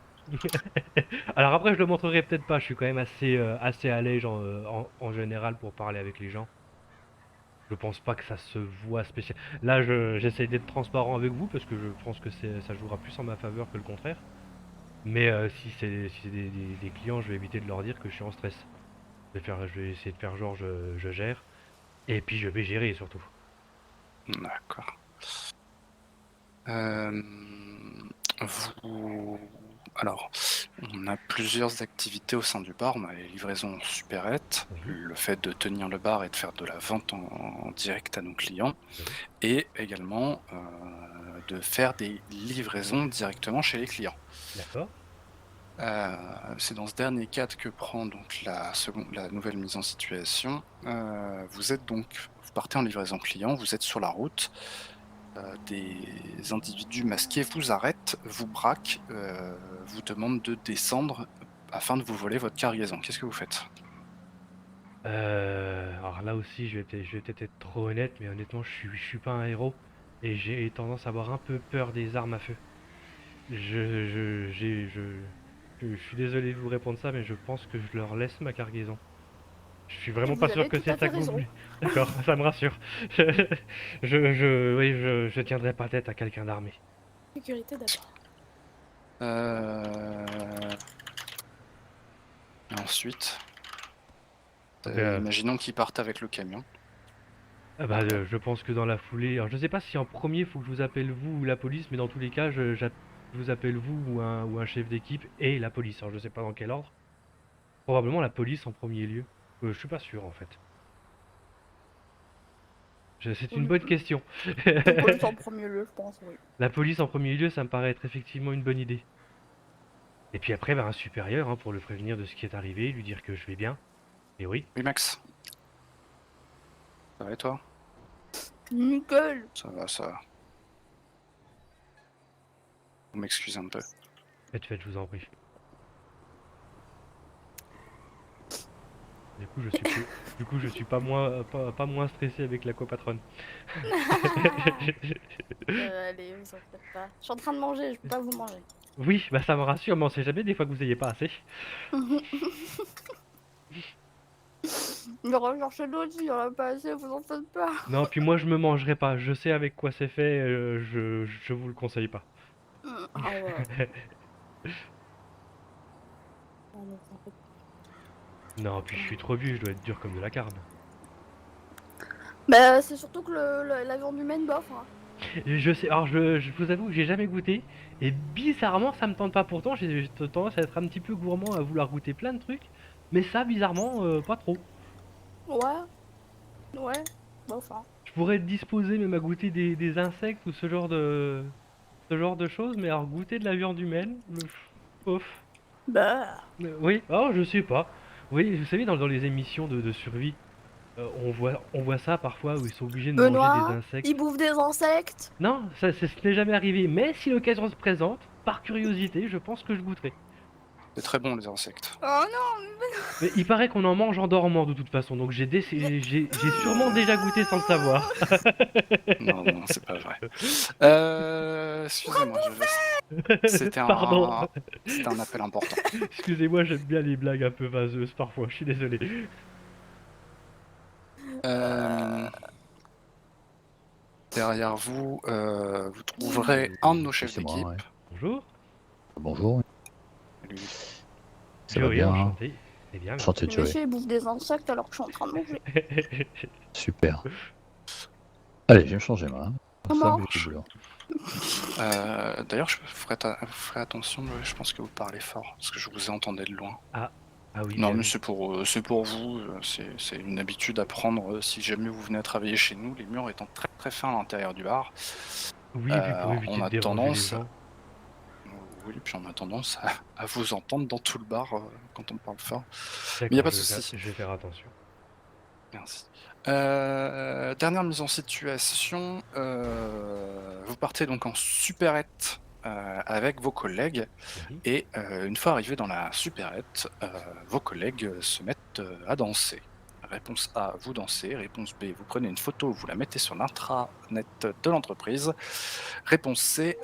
Alors après, je le montrerai peut-être pas, je suis quand même assez à l'aise en général pour parler avec les gens. Je pense pas que ça se voit spécial. Là, j'essaie d'être transparent avec vous parce que je pense que ça jouera plus en ma faveur que le contraire. Mais si c'est des clients, je vais éviter de leur dire que je suis en stress. Je vais essayer de faire genre je gère. Et puis je vais gérer surtout. D'accord. Alors, on a plusieurs activités au sein du bar. On a les livraisons supérettes, le fait de tenir le bar et de faire de la vente en direct à nos clients, et également de faire des livraisons directement chez les clients. D'accord. C'est dans ce dernier cadre que prend donc la nouvelle mise en situation. Vous partez en livraison client, vous êtes sur la route. Des individus masqués vous arrêtent, vous braquent, vous demandent de descendre afin de vous voler votre cargaison. Qu'est-ce que vous faites? Alors là aussi, je vais peut-être être trop honnête, mais honnêtement, je suis pas un héros. Et j'ai tendance à avoir un peu peur des armes à feu. Je suis désolé de vous répondre ça, mais je pense que je leur laisse ma cargaison. Je suis vraiment Vous pas sûr avez que tout c'est à ça fait que vous raison. voulez. D'accord, ça me rassure. Oui, je tiendrai pas tête à quelqu'un d'armé. Sécurité d'abord. Et ensuite, Euh, imaginons qu'ils partent avec le camion. Ah bah, je pense que dans la foulée, alors je sais pas si en premier il faut que je vous appelle vous ou la police, mais dans tous les cas, je vous appelle vous ou un chef d'équipe et la police. Alors je sais pas dans quel ordre. Probablement la police en premier lieu. Je suis pas sûr en fait. C'est une bonne question. La police en premier lieu, je pense, oui. La police en premier lieu, ça me paraît être effectivement une bonne idée. Et puis après, bah, un supérieur hein, pour le prévenir de ce qui est arrivé, lui dire que je vais bien. Et oui. Oui, Max? Ça va et toi? Nickel. Ça va, ça va. Vous m'excusez un peu. Faites, je vous en prie. Du coup, je suis pas moins stressé avec la copatronne. Allez, vous en faites pas. Je suis en train de manger, je peux pas vous manger. Oui, bah ça me rassure, mais on sait jamais des fois que vous ayez pas assez. Il y aura chercher d'autres, il y en a pas assez, vous en faites pas. Non, puis moi je me mangerai pas. Je sais avec quoi c'est fait, je vous le conseille pas. Ah ouais. Ah, non, vous en faites pas. Non, puis je suis trop vieux, je dois être dur comme de la carne. Bah, c'est surtout que la viande humaine, bof. Hein. Je sais, alors je vous avoue que j'ai jamais goûté, et bizarrement ça me tente pas pourtant, j'ai tendance à être un petit peu gourmand, à vouloir goûter plein de trucs, mais ça bizarrement pas trop. Ouais. Ouais. Bof. Hein. Je pourrais être disposé même à goûter des insectes ou ce genre de choses, mais alors goûter de la viande humaine, ouf. Bah. Oui, oh je sais pas. Oui, vous savez dans les émissions de survie, on voit ça parfois où ils sont obligés de manger des Benoît, insectes. il bouffe des insectes. Non, ce n'est jamais arrivé, mais si l'occasion se présente, par curiosité, je pense que je goûterai. C'est très bon les insectes. Oh non. Mais il paraît qu'on en mange en dormant de toute façon, donc j'ai sûrement déjà goûté sans le savoir. Non, c'est pas vrai. Excusez-moi, c'était Pardon. un appel important. Excusez-moi, j'aime bien les blagues un peu vaseuses parfois, je suis désolé. Derrière vous, vous trouverez un de nos chefs C'est moi, d'équipe. ouais. Bonjour. Bonjour, Lui, ça va Oui, bien, hein. enchanté. C'est bien. Enchanté, Le Joey. monsieur, il bouffe des insectes alors que je suis en train de manger. Super. Allez, je vais me changer, moi. Hein. Ça Ça, marche. j'ai du boulot. D'ailleurs, je ferai attention, je pense que vous parlez fort, parce que je vous ai entendu de loin. Ah oui, Non, bien mais oui. c'est pour vous, c'est une habitude à prendre si jamais vous venez à travailler chez nous, les murs étant très très fins à l'intérieur du bar. Oui, et puis pour éviter On de a déranger les tendance, gens. oui, puis on a tendance à vous entendre dans tout le bar quand on parle fort. Mais il n'y a D'accord, pas de souci. je vais faire attention. Merci. Dernière mise en situation, vous partez donc en supérette avec vos collègues Oui. et une fois arrivés dans la supérette, vos collègues se mettent à danser. Réponse A, vous dansez. Réponse B, vous prenez une photo, vous la mettez sur l'intranet de l'entreprise. Réponse C,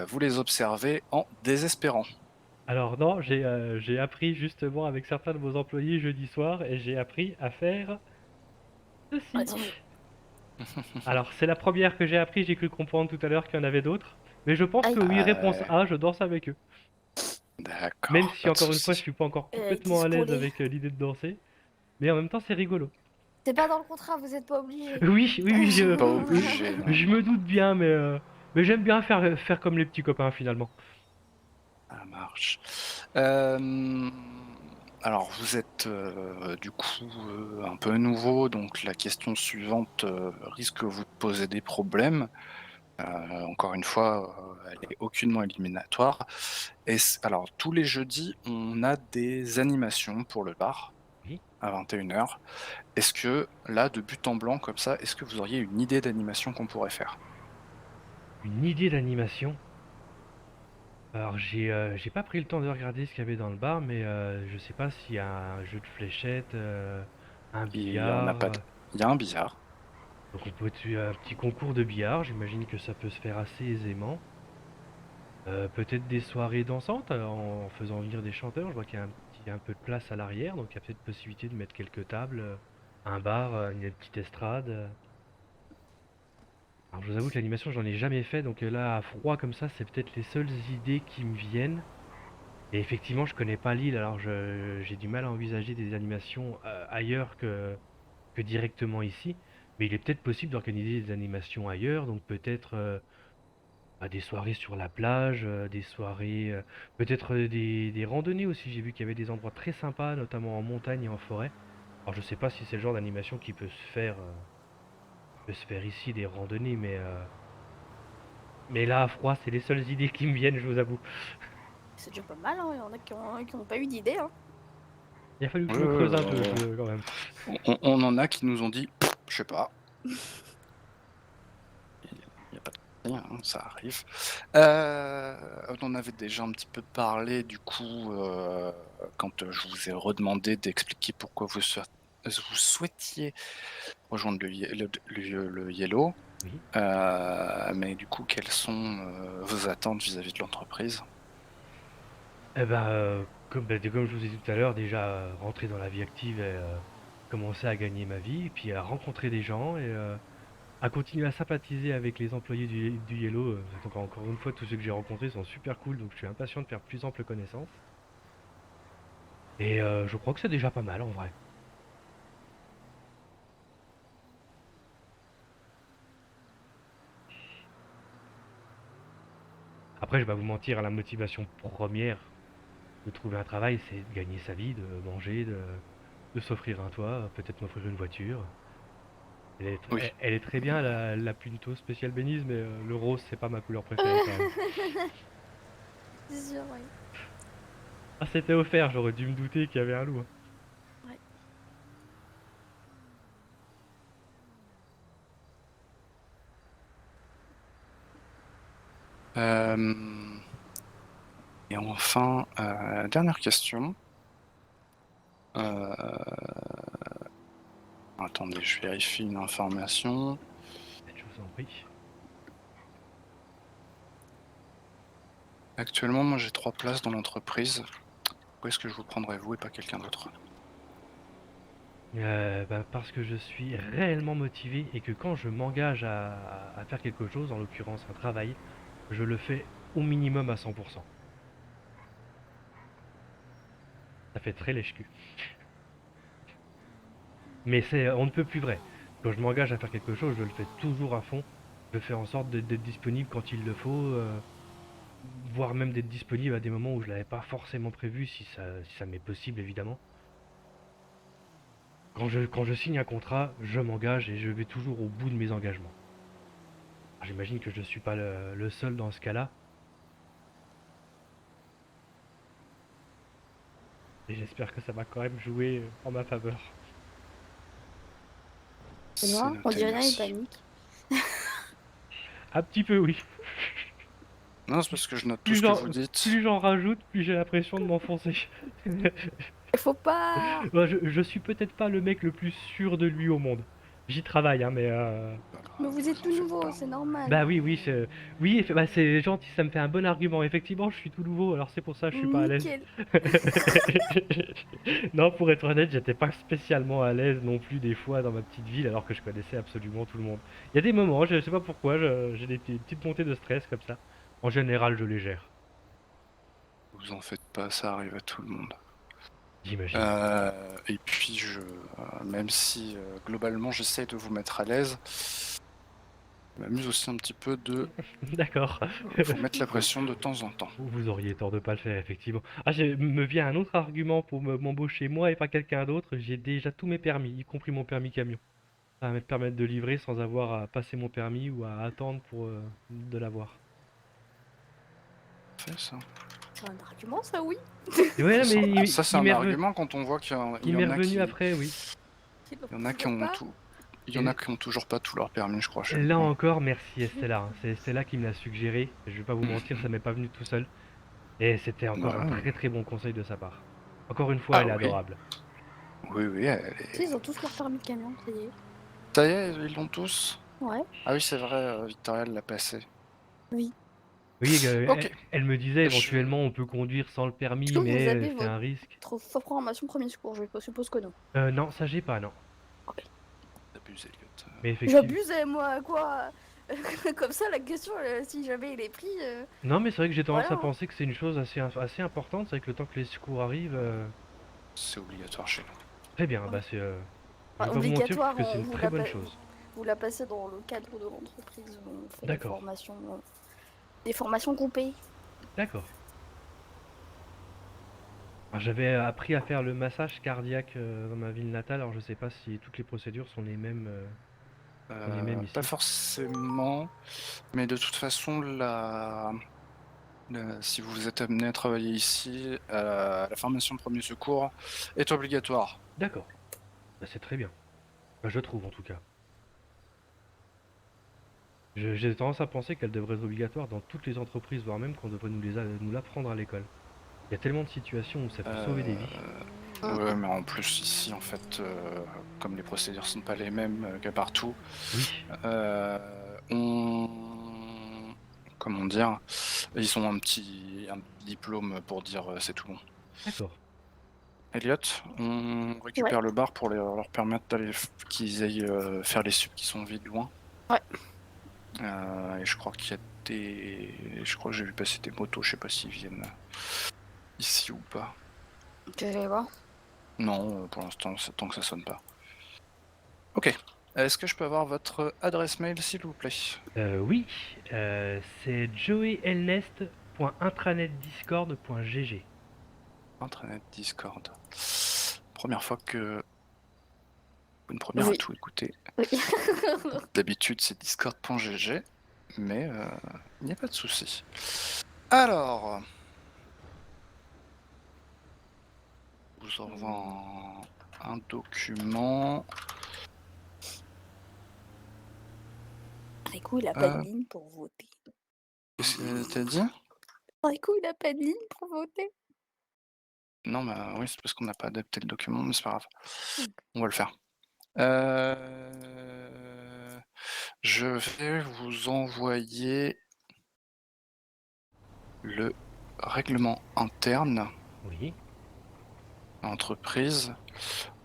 vous les observez en désespérant. Alors non, j'ai appris justement avec certains de vos employés jeudi soir et j'ai appris à faire ceci. Attendez. Alors c'est la première que j'ai appris, j'ai cru comprendre tout à l'heure qu'il y en avait d'autres. Mais je pense que Aïe. oui, réponse Euh, A, je danse avec eux. Même D'accord, si pas de encore une fois je souci. suis pas encore complètement Qu'est-ce à qu'on l'aise est? avec l'idée de danser. Mais en même temps c'est rigolo. C'est pas dans le contrat, vous êtes pas obligé. Oui, oui, oui, Pas obligé, non, je non. me doute bien, mais j'aime bien faire comme les petits copains finalement. Ça marche. Euh, alors, vous êtes du coup un peu nouveau, donc la question suivante risque de vous poser des problèmes. Encore une fois, elle est aucunement éliminatoire. Alors, tous les jeudis, on a des animations pour le bar Oui. à 21h. Est-ce que là, de but en blanc comme ça, est-ce que vous auriez une idée d'animation qu'on pourrait faire? Une idée d'animation. Alors j'ai pas pris le temps de regarder ce qu'il y avait dans le bar, mais je sais pas s'il y a un jeu de fléchettes, un Il y en a billard. pas. Il y a un billard. Donc on peut tuer un petit concours de billard, j'imagine que ça peut se faire assez aisément. Peut-être des soirées dansantes en faisant venir des chanteurs. Je vois qu'il y a un peu de place à l'arrière, donc il y a peut-être possibilité de mettre quelques tables, un bar, une petite estrade. Alors je vous avoue que l'animation j'en ai jamais fait, donc là à froid comme ça c'est peut-être les seules idées qui me viennent. Et effectivement je connais pas l'île, alors j'ai du mal à envisager des animations ailleurs que directement ici. Mais il est peut-être possible d'organiser des animations ailleurs, donc peut-être des soirées sur la plage, des soirées, peut-être des randonnées aussi. J'ai vu qu'il y avait des endroits très sympas, notamment en montagne et en forêt. Alors je sais pas si c'est le genre d'animation qui peut se faire ici, des randonnées, mais là à froid, c'est les seules idées qui me viennent, je vous avoue. C'est déjà pas mal, hein. Il y en a qui ont pas eu d'idée. Hein. Il a fallu que Ouais, je me ouais, creuse un peu ouais. quand même. On en a qui nous ont dit, je sais pas. Il n'y a pas de souci, hein, ça arrive. On en avait déjà un petit peu parlé, du coup, quand je vous ai redemandé d'expliquer pourquoi vous souhaitiez rejoindre le Yellow. Oui. Mais du coup, quelles sont vos attentes vis-à-vis de l'entreprise? Eh ben, comme je vous ai dit tout à l'heure, déjà rentrer dans la vie active et commencer à gagner ma vie, et puis à rencontrer des gens et à continuer à sympathiser avec les employés du Yellow. Donc encore une fois, tous ceux que j'ai rencontrés sont super cool, donc je suis impatient de faire plus ample connaissance. Et je crois que c'est déjà pas mal en vrai. Après, je vais pas vous mentir, la motivation première de trouver un travail, c'est de gagner sa vie, de manger, de s'offrir un toit, peut-être m'offrir une voiture. Oui. Elle est très bien la Punto spécial Bénize, mais le rose, c'est pas ma couleur préférée quand même. C'est sûr, oui. Ah, c'était offert, j'aurais dû me douter qu'il y avait un loup, hein. Ouais. Et enfin, dernière question. Attendez, je vérifie une information. Je vous en prie. Actuellement, moi j'ai 3 places dans l'entreprise. Pourquoi est-ce que je vous prendrais vous et pas quelqu'un d'autre? Parce que je suis réellement motivé et que quand je m'engage à faire quelque chose, en l'occurrence un travail, je le fais au minimum à 100%. Ça fait très lèche-cul. Mais on ne peut plus vrai. Quand je m'engage à faire quelque chose, je le fais toujours à fond. Je fais en sorte d'être disponible quand il le faut. voire même d'être disponible à des moments où je l'avais pas forcément prévu, si ça m'est possible évidemment. Quand je signe un contrat, je m'engage et je vais toujours au bout de mes engagements. Alors, j'imagine que je ne suis pas le seul dans ce cas-là, et j'espère que ça va quand même jouer en ma faveur. C'est Benoît, on noté, dirait bien, il merci. panique. Un petit peu, oui. Non, c'est parce que je note tout Plus ce que j'en vous dites. plus j'en rajoute, plus j'ai l'impression de m'enfoncer. Faut pas. Moi, je suis peut-être pas le mec le plus sûr de lui au monde. J'y travaille, hein, mais Pas grave, Mais vous êtes en tout faites nouveau, pas. c'est normal. bah oui, oui, oui, bah, c'est gentil, ça me fait un bon argument. Effectivement, je suis tout nouveau, alors c'est pour ça que je suis pas à l'aise. Nickel. Non, pour être honnête, j'étais pas spécialement à l'aise non plus des fois dans ma petite ville, alors que je connaissais absolument tout le monde. Il y a des moments, je sais pas pourquoi, j'ai des petites montées de stress comme ça. En général, je les gère, Vous en faites pas, ça arrive à tout le monde. j'imagine. Et puis, même si globalement j'essaye de vous mettre à l'aise, je m'amuse aussi un petit peu de D'accord. vous mettre la pression de temps en temps. Vous auriez tort de pas le faire, effectivement. Ah, me vient un autre argument pour m'embaucher moi et pas quelqu'un d'autre. J'ai déjà tous mes permis, y compris mon permis camion. Ça va me permettre de livrer sans avoir à passer mon permis ou à attendre pour de l'avoir. Fait ça. C'est un argument, ça, oui. Et ouais, Ça, mais c'est il un m'est argument quand on voit qu'il il y m'est en a revenu qui, après, oui. il y en a qui ont tout. Il y Et en a qui ont toujours pas tout leur permis, je crois, chez là vous. encore, merci Estella, hein. C'est Estella qui me l'a suggéré. Je vais pas vous mentir, ça m'est pas venu tout seul. Et c'était encore un Ouais. très très bon conseil de sa part. Encore une fois, Ah elle est oui. adorable. Oui, oui, Tu sais, ils ont tous leur permis de camion, ça y est. Ça y est, ils l'ont tous. Ouais. Ah oui, c'est vrai, Victoria l'a passé. Oui, Ok. elle me disait Je- éventuellement on peut conduire sans le Est-ce permis, que vous mais avez c'est un risque. votre formation premier secours? Je suppose que non. Non, ça j'ai pas, non. Abusé, Elliot. Mais effectivement. J'abusais, moi, quoi. Comme ça, la question, si jamais il est pris. Non, mais c'est vrai que j'ai tendance Voilà. à penser que c'est une chose assez importante. C'est vrai que le temps que les secours arrivent. C'est obligatoire chez nous. Très bien, bah c'est. Je vais Enfin, pas vous mentir, je trouve obligatoire, que c'est une très bonne chose. Vous la passez dans le cadre de l'entreprise. On fait D'accord. des formations groupées. D'accord. Alors, j'avais appris à faire le massage cardiaque dans ma ville natale, alors je sais pas si toutes les procédures sont les mêmes ici. Pas forcément, mais de toute façon, si vous êtes amené à travailler ici, la formation de premier secours est obligatoire. D'accord. Bah, c'est très bien. Bah, je trouve en tout cas. J'ai tendance à penser qu'elle devrait être obligatoire dans toutes les entreprises, voire même qu'on devrait nous l'apprendre à l'école. Il y a tellement de situations où ça peut sauver des vies. Ouais, mais en plus ici, en fait, comme les procédures sont pas les mêmes que partout, Oui, comment dire, ils ont un petit diplôme pour dire c'est tout bon. d'accord. Elliot, on récupère le bar pour leur permettre qu'ils aillent faire les subs qui sont vides loin. Ouais. Et je crois qu'il y a je crois que j'ai vu passer des motos, je sais pas s'ils viennent ici ou pas. Tu vas voir. Non, pour l'instant, tant que ça sonne pas. Ok. Est-ce que je peux avoir votre adresse mail, s'il vous plaît? Oui, c'est joeyelnest.intranetdiscord.gg. Intranet Discord. Première fois que... Une première Oui. à tout écouter. Oui. D'habitude, c'est discord.gg, mais il n'y a pas de souci. Alors... Je vous envoie un document... Rico, il a pas de ligne pour voter. Qu'est-ce que t'as dit? Rico, il a pas de ligne pour voter. Non, bah oui, c'est parce qu'on n'a pas adapté le document, mais c'est pas grave. On va le faire. Je vais vous envoyer le règlement interne Oui, à l'entreprise.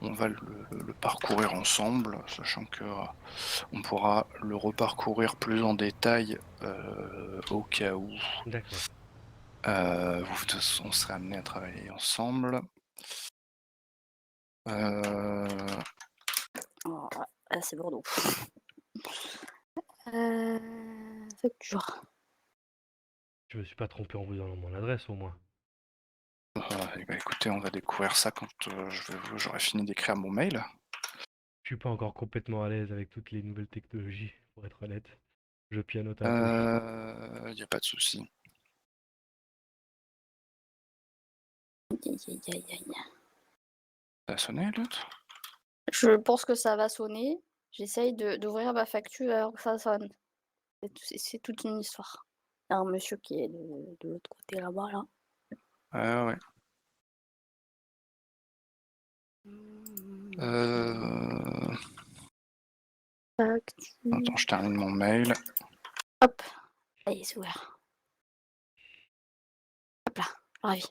On va le parcourir ensemble, sachant que on pourra le reparcourir plus en détail au cas où d'accord. on serait amené à travailler ensemble. Oh, ah, c'est Bordeaux. Facture. Je me suis pas trompé en vous donnant mon adresse au moins. Eh ben, écoutez, on va découvrir ça quand j'aurai fini d'écrire mon mail. Je suis pas encore complètement à l'aise avec toutes les nouvelles technologies, pour être honnête. Je pianote un peu. Y a pas de souci. Ça a sonné l'autre? Je pense que ça va sonner. J'essaye d'ouvrir ma facture alors que ça sonne. C'est toute une histoire. Il y a un monsieur qui est de l'autre côté là-bas, là. Ouais. Facture. Attends, je termine mon mail. Hop. Allez, c'est ouvert. Hop là, ravi.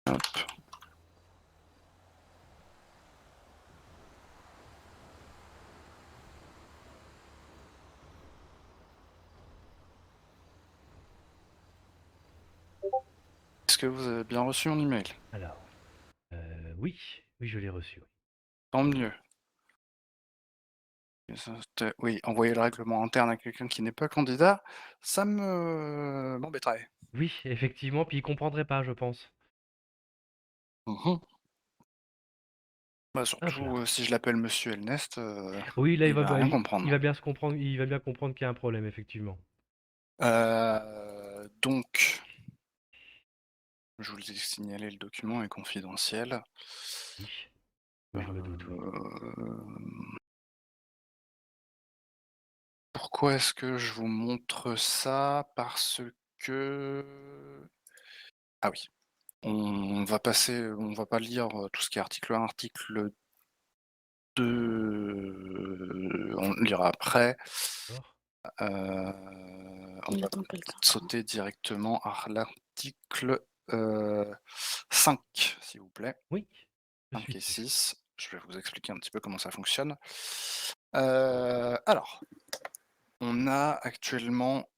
Hop. Est-ce que vous avez bien reçu mon email? Alors, oui, je l'ai reçu. Oui. Tant mieux. Oui, envoyer le règlement interne à quelqu'un qui n'est pas candidat, ça m'embêterait. Oui, effectivement, puis il comprendrait pas, je pense. Mhm. Bah, Hop là. surtout si je l'appelle Monsieur Elnest, Oui, là, il va rien comprendre. il va bien se comprendre, il va bien comprendre qu'il y a un problème, effectivement. Donc, je vous ai signalé, le document est confidentiel. Oui, oui, je me doute. Oui. Pourquoi est-ce que je vous montre ça? Parce que... Ah oui, on va pas lire tout ce qui est article 1, article 2, on le lira après. D'accord. On Il va attend quelqu'un. sauter directement à l'article 5, s'il vous plaît. Oui, je 5 suis et dessus. 6. Je vais vous expliquer un petit peu comment ça fonctionne. Alors, on a actuellement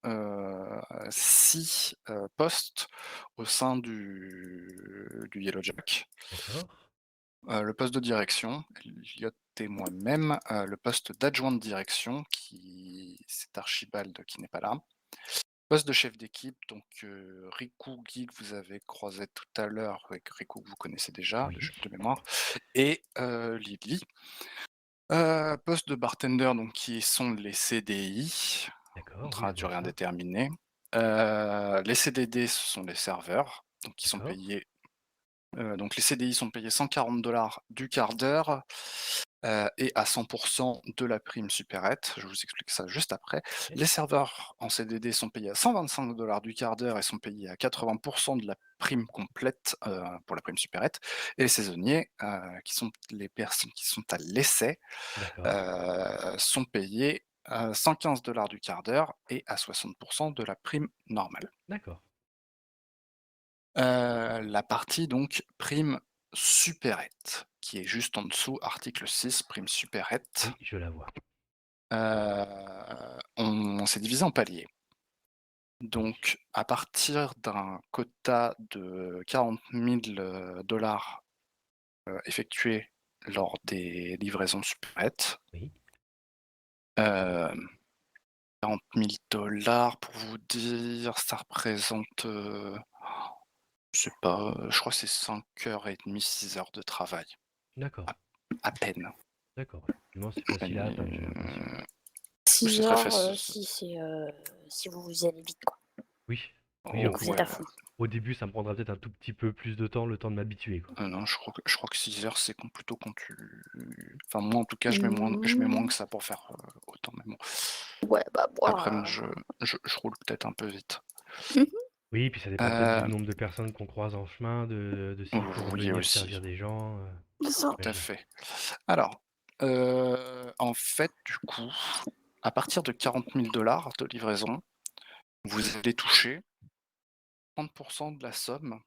6 postes au sein du Yellow Jack. D'accord. Le poste de direction, Elliot et moi-même, le poste d'adjoint de direction, c'est Archibald qui n'est pas là. Poste de chef d'équipe, donc Riku, Guy, que vous avez croisé tout à l'heure, avec Riku que vous connaissez déjà, Oui. de mémoire, et Lily. Poste de bartender, donc qui sont les CDI, D'accord. contrat à Oui, je vois durée ça. indéterminée. Les CDD, ce sont les serveurs, donc qui sont D'accord. payés. Donc les CDI sont payés 140 $ du quart d'heure et à 100% de la prime supérette. Je vous explique ça juste après. Ok. Les serveurs en CDD sont payés à 125 $ du quart d'heure et sont payés à 80% de la prime complète pour la prime supérette. Et les saisonniers, qui sont les personnes qui sont à l'essai, D'accord. sont payés à 115 $ du quart d'heure et à 60% de la prime normale. D'accord. La partie donc prime supérette, qui est juste en dessous, article 6, prime supérette. Oui, je la vois. On s'est divisé en paliers. Donc, à partir d'un quota de 40 000 $ effectué lors des livraisons supérettes, Oui. 40 000 $ pour vous dire, ça représente, je sais pas, je crois que c'est 5h30, 6 heures de travail, D'accord. à peine. D'accord. Effectivement, c'est facile à atteindre, j'ai l'impression. 6 c'est très heures, facile. si vous allez vite, quoi. Oui. Oh, Oui, Vous êtes à fond. au début, ça me prendra peut-être un tout petit peu plus de temps, le temps de m'habituer, quoi. Non, je crois que 6 heures, c'est plutôt quand tu... Enfin, moi, en tout cas, je mets moins que ça pour faire autant. Mais bon. Ouais, bah, Après, moi. je roule peut-être un peu vite. Oui, puis ça dépend peut-être du nombre de personnes qu'on croise en chemin, de s'il faut Oui, revenir aussi. servir des gens. C'est ça. Tout à fait. Alors, en fait, du coup, à partir de 40 000 $ de livraison, vous allez toucher 30% de la somme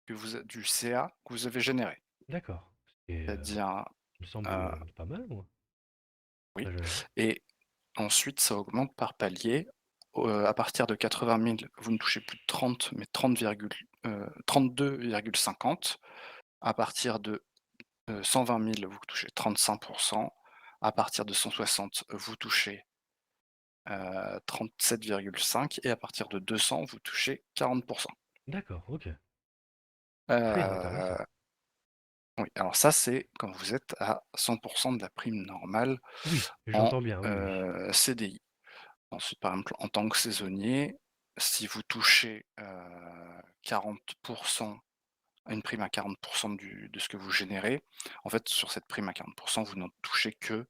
du CA que vous avez généré. D'accord. Et C'est-à-dire, me semble pas mal, moi. oui, Enfin, et ensuite ça augmente par palier. À partir de 80 000, vous ne touchez plus de 30, mais 32,50. À partir de 120 000, vous touchez 35%. À partir de 160, vous touchez 37,5 et à partir de 200, vous touchez 40%. D'accord, OK. Très intéressant. Heu, oui, alors ça, c'est quand vous êtes à 100% de la prime normale Oui, en, j'entends bien, oui, oui. CDI. Ensuite, par exemple, en tant que saisonnier, si vous touchez, 40%, une prime à 40% de ce que vous générez, en fait, sur cette prime à 40%, vous n'en touchez que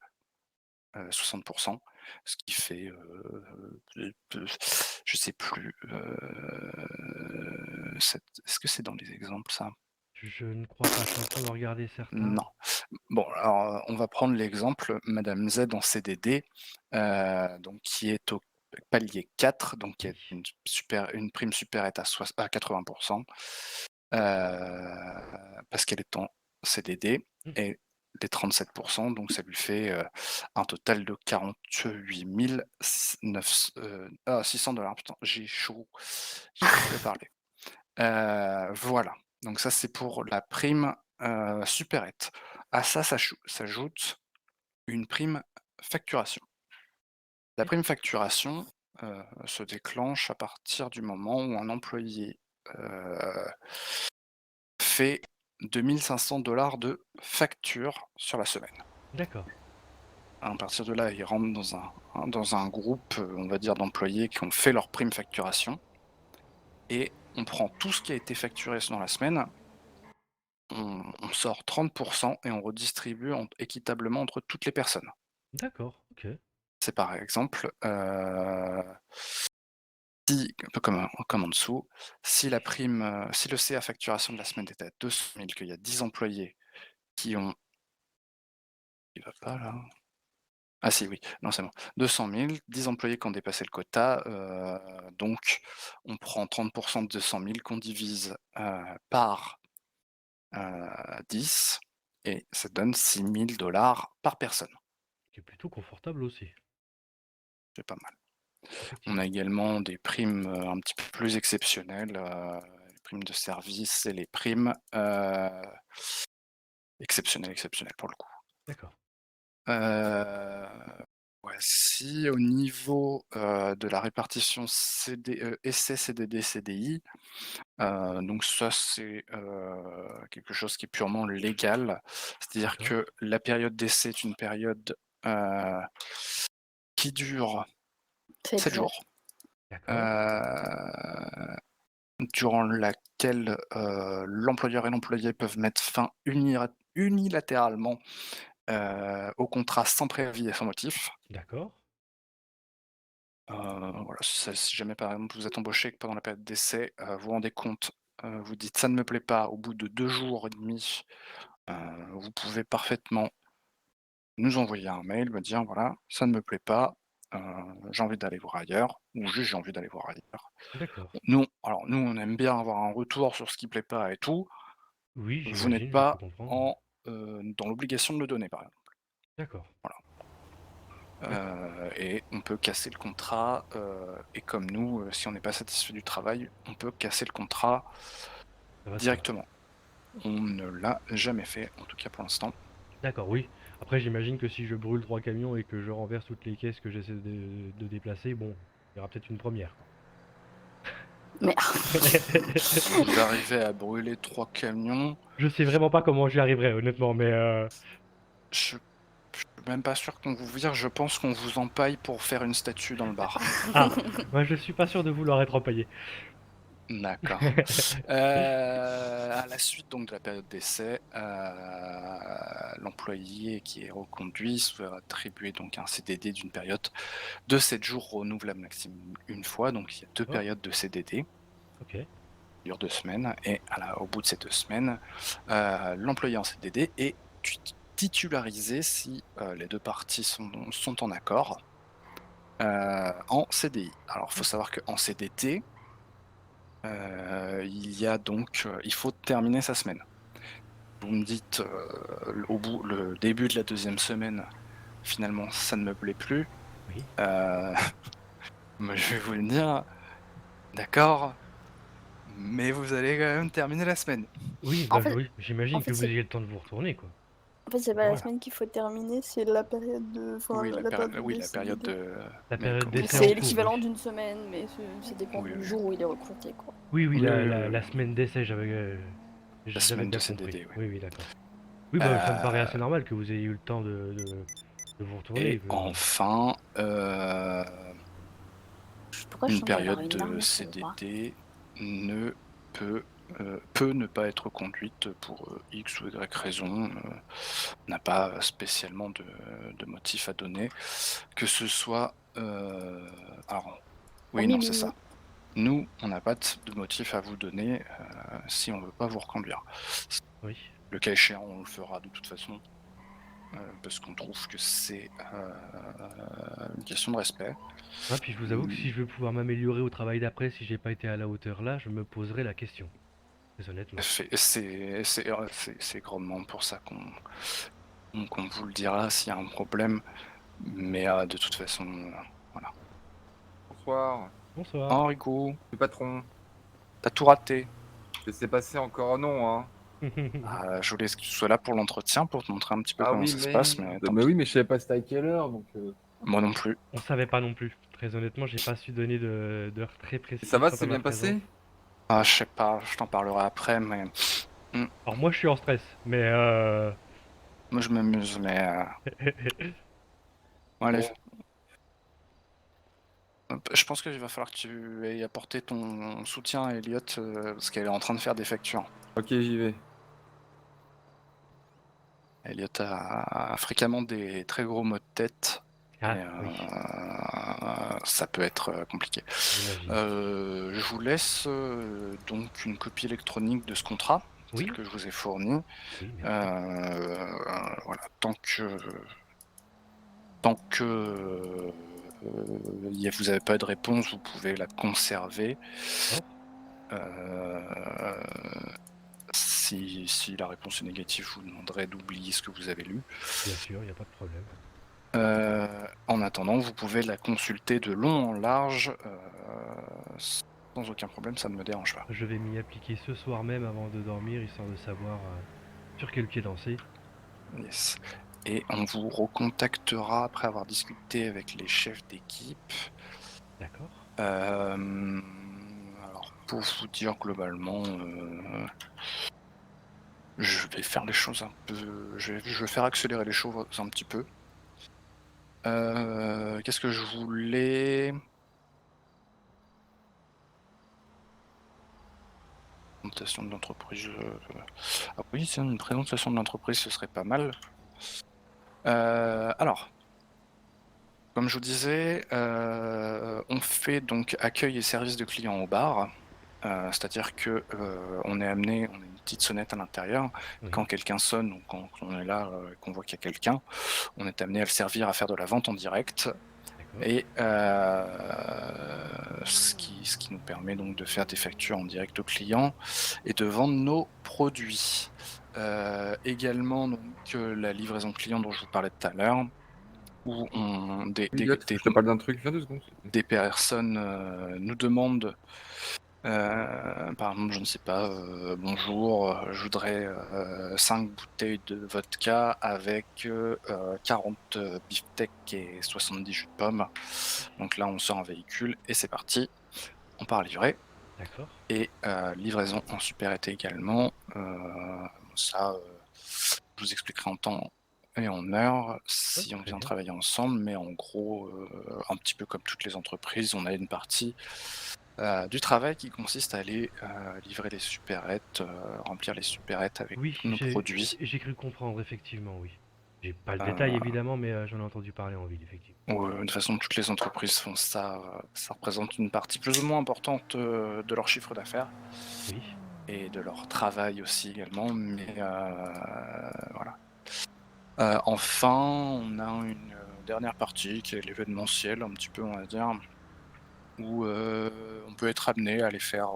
60%, ce qui fait, je sais plus, est-ce que c'est dans les exemples ça? Je ne crois pas, je suis en train de regarder certains. Non. Bon, alors, on va prendre l'exemple madame Z en CDD, donc qui est au palier 4, donc qui a Oui. une prime super est à 80, parce qu'elle est en CDD Mmh. et les 37, donc ça lui fait, un total de 48 600 $. Putain, j'ai chaud, j'arrive plus à parler. Voilà, donc ça c'est pour la prime, supérette. À ça s'ajoute une prime facturation. La prime facturation, se déclenche à partir du moment où un employé, heu, fait 2 500 $ de facture sur la semaine. D'accord, À partir de là, il rentre dans un groupe, on va dire d'employés qui ont fait leur prime facturation et on prend tout ce qui a été facturé dans la semaine. On sort 30% et on redistribue équitablement entre toutes les personnes. d'accord, OK. C'est par exemple, si un peu comme en dessous, si la prime, si le CA facturation de la semaine était à 200 000, qu'il y a 10 employés qui ont il va pas là? Ah si, oui, non c'est bon. 200 000, 10 employés qui ont dépassé le quota, donc on prend 30% de 200 000 qu'on divise, par, 10 et ça donne 6 000 $ par personne. Qui est plutôt confortable aussi, C'est pas mal. On a effectivement. également des primes, un petit peu plus exceptionnelles, les primes de service et les primes, exceptionnelles pour le coup. D'accord. Voici au niveau, de la répartition essai, CDD, CDI, donc ça c'est, quelque chose qui est purement légal. C'est-à-dire D'accord. que la période d'essai est une période, heu, qui dure 7 7 jours. jours. D'accord. Heu Durant laquelle, l'employeur et l'employé peuvent mettre fin unilatéralement, au contrat sans préavis et sans motif. D'accord. Voilà, si jamais par exemple vous êtes embauché et que pendant la période d'essai, vous vous rendez compte, vous dites: «Ça ne me plaît pas», au bout de 2 jours et demi, heu, vous pouvez parfaitement nous envoyer un mail, me dire: «Voilà, ça ne me plaît pas, heu, j'ai envie d'aller voir ailleurs» ou juste: «J'ai envie d'aller voir ailleurs». D'accord. Nous on aime bien avoir un retour sur ce qui plaît pas et tout. Oui, Vous n'êtes j'imagine, je peux pas comprendre. en, dans l'obligation de le donner, par exemple. D'accord. Voilà, D'accord. et on peut casser le contrat, et comme nous, si on n'est pas satisfait du travail, on peut casser le contrat Ça va de soi. directement. On ne l'a jamais fait, en tout cas pour l'instant. D'accord, oui. Après, j'imagine que si je brûle 3 camions et que je renverse toutes les caisses que j'essaie de déplacer, bon, il y aura peut-être une première, quoi. Mais Si vous arrivez à brûler 3 camions, Je sais vraiment pas comment j'y arriverai, honnêtement, mais je suis même pas sûr qu'on vous vire, je pense qu'on vous empaille pour faire une statue dans le bar. ah! Moi, je suis pas sûr de vouloir être empaillé. D'accord. À la suite donc de la période d'essai, l'employé qui est reconduit se verra attribuer donc un CDD d'une période de 7 jours renouvelable maximum une fois, donc il y a 2 Oh, périodes de CDD, OK. qui durent 2 semaines et au bout de ces 2 semaines, l'employé en CDD est titularisé si, les 2 parties sont en accord, en CDI. Alors il faut D'accord. savoir qu'en CDD, il y a donc, il faut terminer sa semaine. Vous me dites, le début de la deuxième semaine, finalement ça ne me plaît plus, Oui. heu, moi je vais vous le dire, d'accord, mais vous allez quand même terminer la semaine. Oui, en bah, fait oui, en j'imagine que fait, vous c'est ayez le temps de vous retourner, quoi. En fait, c'est pas la Voilà. semaine qu'il faut terminer, c'est la période de. Enfin, Oui, la période oui, de la période CDD. de. La mais période comme- d'essai en C'est cours, l'équivalent oui. d'une semaine, mais ça dépend Oui, du oui. jour où il est recruté, quoi. Oui, Oui, la semaine d'essai, La j'avais semaine de bien compris. CDD, oui. Oui, d'accord. Oui, bah ça me paraît assez Euh, normal que vous ayez eu le temps de vous retourner. et enfin, Pourquoi je une sens qu'il va y avoir période une de larme sous le bras? CDD ne peut, peut ne pas être conduite pour X ou Y raison. On n'a pas spécialement de motif à donner. Que ce soit. Alors, oui, non, c'est ça. Nous, on n'a pas de motif à vous donner si on veut pas vous reconduire. Oui. Le cas échéant, on le fera de toute façon. Parce qu'on trouve que c'est une question de respect. Ah, puis je vous avoue que si je veux pouvoir m'améliorer au travail d'après, si j'ai pas été à la hauteur là, je me poserai la question. Très honnêtement. C'est grandement pour ça qu'on vous le dira s'il y a un problème. Mais de toute façon, voilà. Bonsoir, Bonsoir. Enrico, le patron. t'as tout raté. Laissez passer encore un nom, hein. Je voulais que tu sois là pour l'entretien, pour te montrer un petit peu Ah comment oui, ça se passe, mais tant mais pis. oui, mais je savais pas c'était à quelle heure, donc. Moi non plus. On savait pas non plus. Très honnêtement, j'ai pas su donner d'heure très Et précise ça va, quant c'est à ma bien présence. passé? Ah, je sais pas, je t'en parlerai après, mais Alors moi, je suis en stress, mais moi je m'amuse, mais bon, allez. Bon, Je pense qu'il va falloir que tu aies apporté ton soutien à Elliot parce qu'elle est en train de faire des factures. ok, j'y vais. Elliot a fréquemment des très gros maux de tête ah et oui, ça peut être compliqué. j'imagine. Je vous laisse donc une copie électronique de ce contrat, Oui, celle que je vous ai fournie. oui, merci. Voilà, tant que vous n'avez pas de réponse, vous pouvez la conserver. D'accord. Euh, si la réponse est négative, je vous demanderai d'oublier ce que vous avez lu. Bien sûr, il n'y a pas de problème. En attendant, vous pouvez la consulter de long en large sans aucun problème, ça ne me dérange pas. Je vais m'y appliquer ce soir même avant de dormir, histoire de savoir sur quel pied danser. Yes. Et on vous recontactera après avoir discuté avec les chefs d'équipe. D'accord. Alors, pour vous dire globalement, je vais faire les choses un peu. Je vais faire accélérer les choses un petit peu. Qu'est-ce que je voulais? Présentation de l'entreprise. Ah oui, c'est une présentation de l'entreprise, ce serait pas mal. Alors, comme je vous disais, on fait donc accueil et service de clients au bar. C'est-à-dire que on a une petite sonnette à l'intérieur. Oui. Quand quelqu'un sonne ou quand on est là, qu'on voit qu'il y a quelqu'un, on est amené à le servir à faire de la vente en direct. D'accord. Et ce qui nous permet donc de faire des factures en direct aux clients et de vendre nos produits. Également donc la livraison client dont je vous parlais tout à l'heure, où Elliot, je te parle d'un truc, viens 2 secondes. s'il te plaît. des personnes nous demandent, par exemple, je ne sais pas, bonjour, je voudrais 5 bouteilles de vodka avec 40 beefsteaks et 70 jus de pomme. Donc là, on sort un véhicule et c'est parti. On part livrer. D'accord. Et livraison en supérette également. Ça, je vous expliquerai en temps et en heure si on très vient bien. travailler ensemble. Mais en gros, un petit peu comme toutes les entreprises, on a une partie du travail qui consiste à aller livrer les supérettes, remplir les supérettes avec Oui, nos produits. j'ai cru comprendre, effectivement, oui. J'ai pas le détail, évidemment, mais j'en ai entendu parler en ville, effectivement. De toute façon, toutes les entreprises font ça. Ça représente une partie plus ou moins importante de leur chiffre d'affaires Oui. et de leur travail aussi également. Mais voilà. Enfin, on a une dernière partie qui est l'événementiel, un petit peu, on va dire, où on peut être amené à aller faire,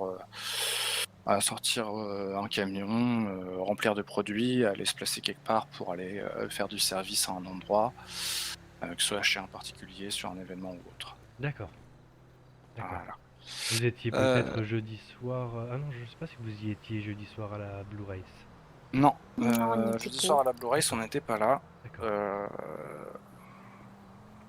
à sortir un camion, remplir de produits, aller se placer quelque part pour aller faire du service à un endroit, que ce soit chez un particulier, sur un événement ou autre. D'accord. D'accord. Voilà. Vous étiez peut-être jeudi soir. Ah non, je sais pas si vous y étiez jeudi soir à la Blue Race. Non, Non, on était jeudi pas. soir à la Blue Race, on n'était pas là. D'accord.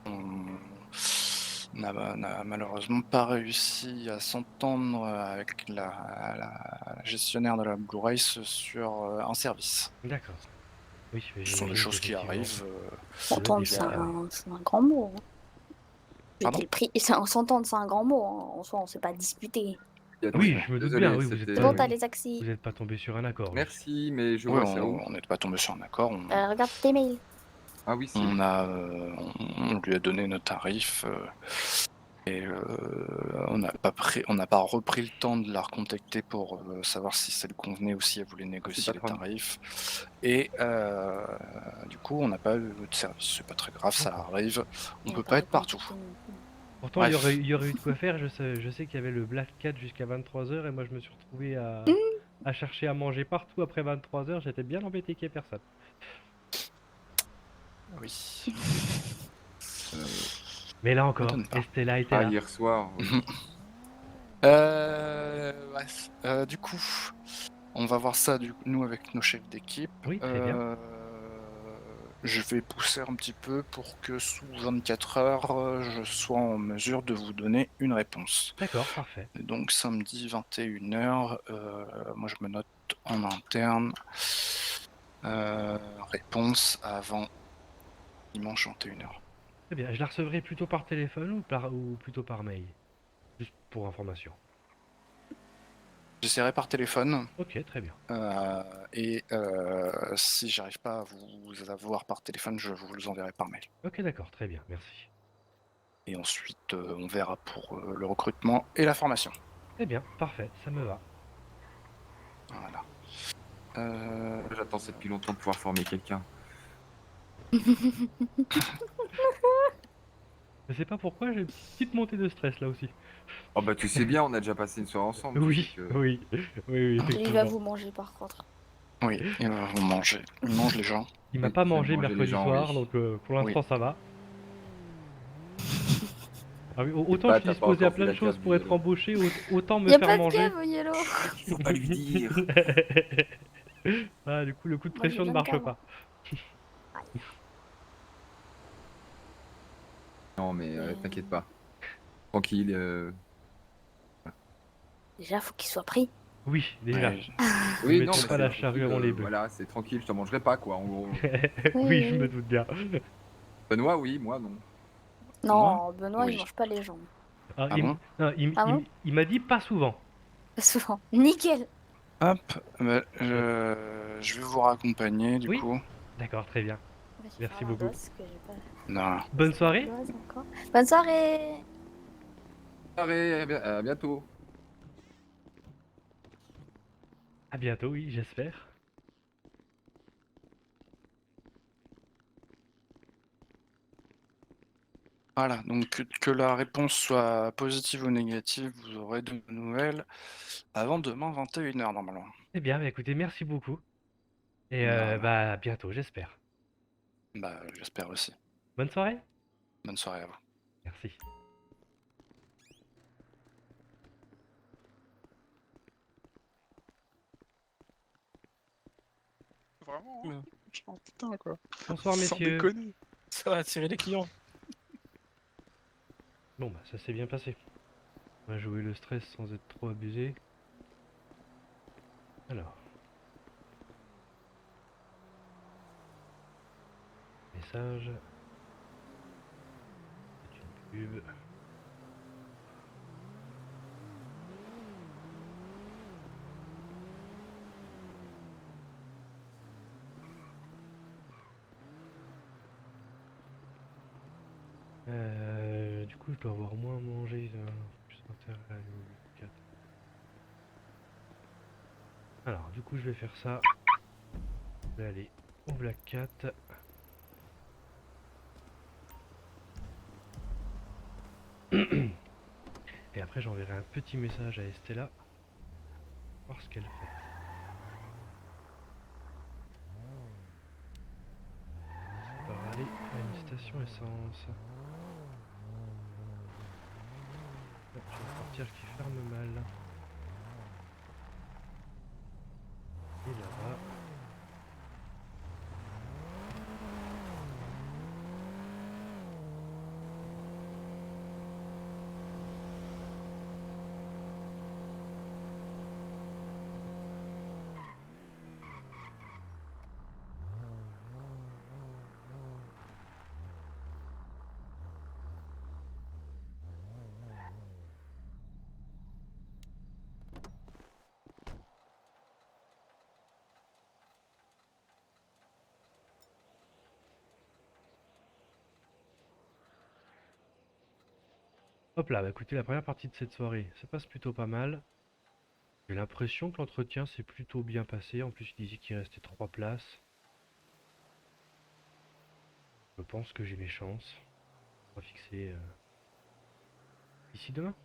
On n'a malheureusement pas réussi à s'entendre avec la gestionnaire de la Blue Race sur un service. D'accord. Oui, mais Ce sont des j'imagine choses qui qu'effectivement, arrivent. ça doit être S'entendre, c'est délicat, ouais. un grand mot. Hein. Je Pardon dis le prix. S'entendre, c'est un grand mot. Hein. En soi, on s'est pas disputé. Oui, je me doute bien, oui, C'est bon, t'as les accès. vous êtes pas tombé sur un accord, oui. Merci, mais je Oui, vois ça où? on n'est pas tombé sur un accord. Regarde tes mails. Ah oui, si. On lui a donné nos tarifs et on n'a pas repris le temps de la recontacter pour savoir si ça lui convenait ou si elle voulait négocier les patronne. tarifs. Et du coup, on n'a pas eu de service. C'est pas très grave, ça D'accord. arrive. On Ouais, peut pas pas être partout. récompensé non plus. Pourtant, Bref. il y aurait eu de quoi faire. Je sais qu'il y avait le Black Cat jusqu'à 23h et moi je me suis retrouvé à chercher à manger partout après 23h. J'étais bien embêté qu'il n'y ait personne. Oui. Mais là encore, m'étonne pas. Estella était Ah, là. hier soir. oui. Bref. Du coup, on va voir ça nous avec nos chefs d'équipe. Oui, très bien. Je vais pousser un petit peu pour que sous 24 heures, je sois en mesure de vous donner une réponse. D'accord, parfait. Donc samedi 21h, moi je me note en interne réponse avant dimanche 21h. Très bien. Je la recevrai plutôt par téléphone ou plutôt par mail? Juste pour information. J'essaierai par téléphone. Ok, très bien. Et si j'arrive pas à vous avoir par téléphone, je vous enverrai par mail. Ok, d'accord, très bien, merci. Et ensuite, on verra pour le recrutement et la formation. Très bien, parfait, ça me va. Voilà. J'attends ça depuis longtemps de pouvoir former quelqu'un. Je sais pas pourquoi, j'ai une petite montée de stress là aussi. Oh bah tu sais bien, on a déjà passé une soirée ensemble. tu Oui, sais que- oui, Il va effectivement. vous manger par contre. Oui, il va vous manger. Il mange les gens. Il m'a Oui, pas il mangé aime manger les mercredi gens, soir, oui. donc pour l'instant ça va. Ah oui, autant pas, je suis t'as pas disposé à encore plein de pris la choses cave pour du être vélo. embauché, autant me Y a faire pas de manger. cave au Yellow. Faut pas lui dire. Ah, du coup, le coup de Moi, j'ai pression ne plein de marche cave. pas. Non mais t'inquiète pas. Tranquille. Déjà, faut qu'il soit pris. Oui, déjà. Ouais, Oui, mettons non, mais pas c'est la charrue tranquille, avant les bœufs. Voilà, c'est tranquille, je te mangerai pas quoi, en gros. Oui, je me doute bien. Benoît, oui, moi non. Non, Benoît, il Oui. mange pas les gens. Ah, Ah bon non, Ah bon il m'a dit pas souvent. Souvent. Nickel. Hop, je vais vous raccompagner du Oui. coup. D'accord, très bien. J'ai Merci fait un beaucoup. dos que j'ai pas. Non. Bonne soirée. Encore. Bonne soirée. Allez, à bientôt. À bientôt, oui, j'espère. Voilà, donc que la réponse soit positive ou négative, vous aurez de nouvelles avant demain 21h normalement. Eh bien, bah, écoutez, merci beaucoup. Et Voilà. bah, à bientôt, j'espère. Bah, j'espère aussi. Bonne soirée. Bonne soirée à vous. Merci. Vraiment. Oh, putain, quoi. Bonsoir, Sans messieurs. déconner. Ça va attirer les clients. Bon, bah, ça s'est bien passé. On va jouer le stress sans être trop abusé. Alors. Message. C'est une pub. Du coup, je dois avoir moins mangé. Plus intérêt à aller au Black Cat. Alors, du coup, je vais faire ça. Je vais aller au Black Cat. Et après, j'enverrai un petit message à Estella. Voir ce qu'elle fait. On va aller à une station essence. Hop, je vais partir qui ferme mal. Et là-bas. Hop là, bah écoutez, la première partie de cette soirée, ça passe plutôt pas mal. J'ai l'impression que l'entretien s'est plutôt bien passé. En plus, il disait qu'il restait 3 places. Je pense que j'ai mes chances. On va fixer d'ici demain.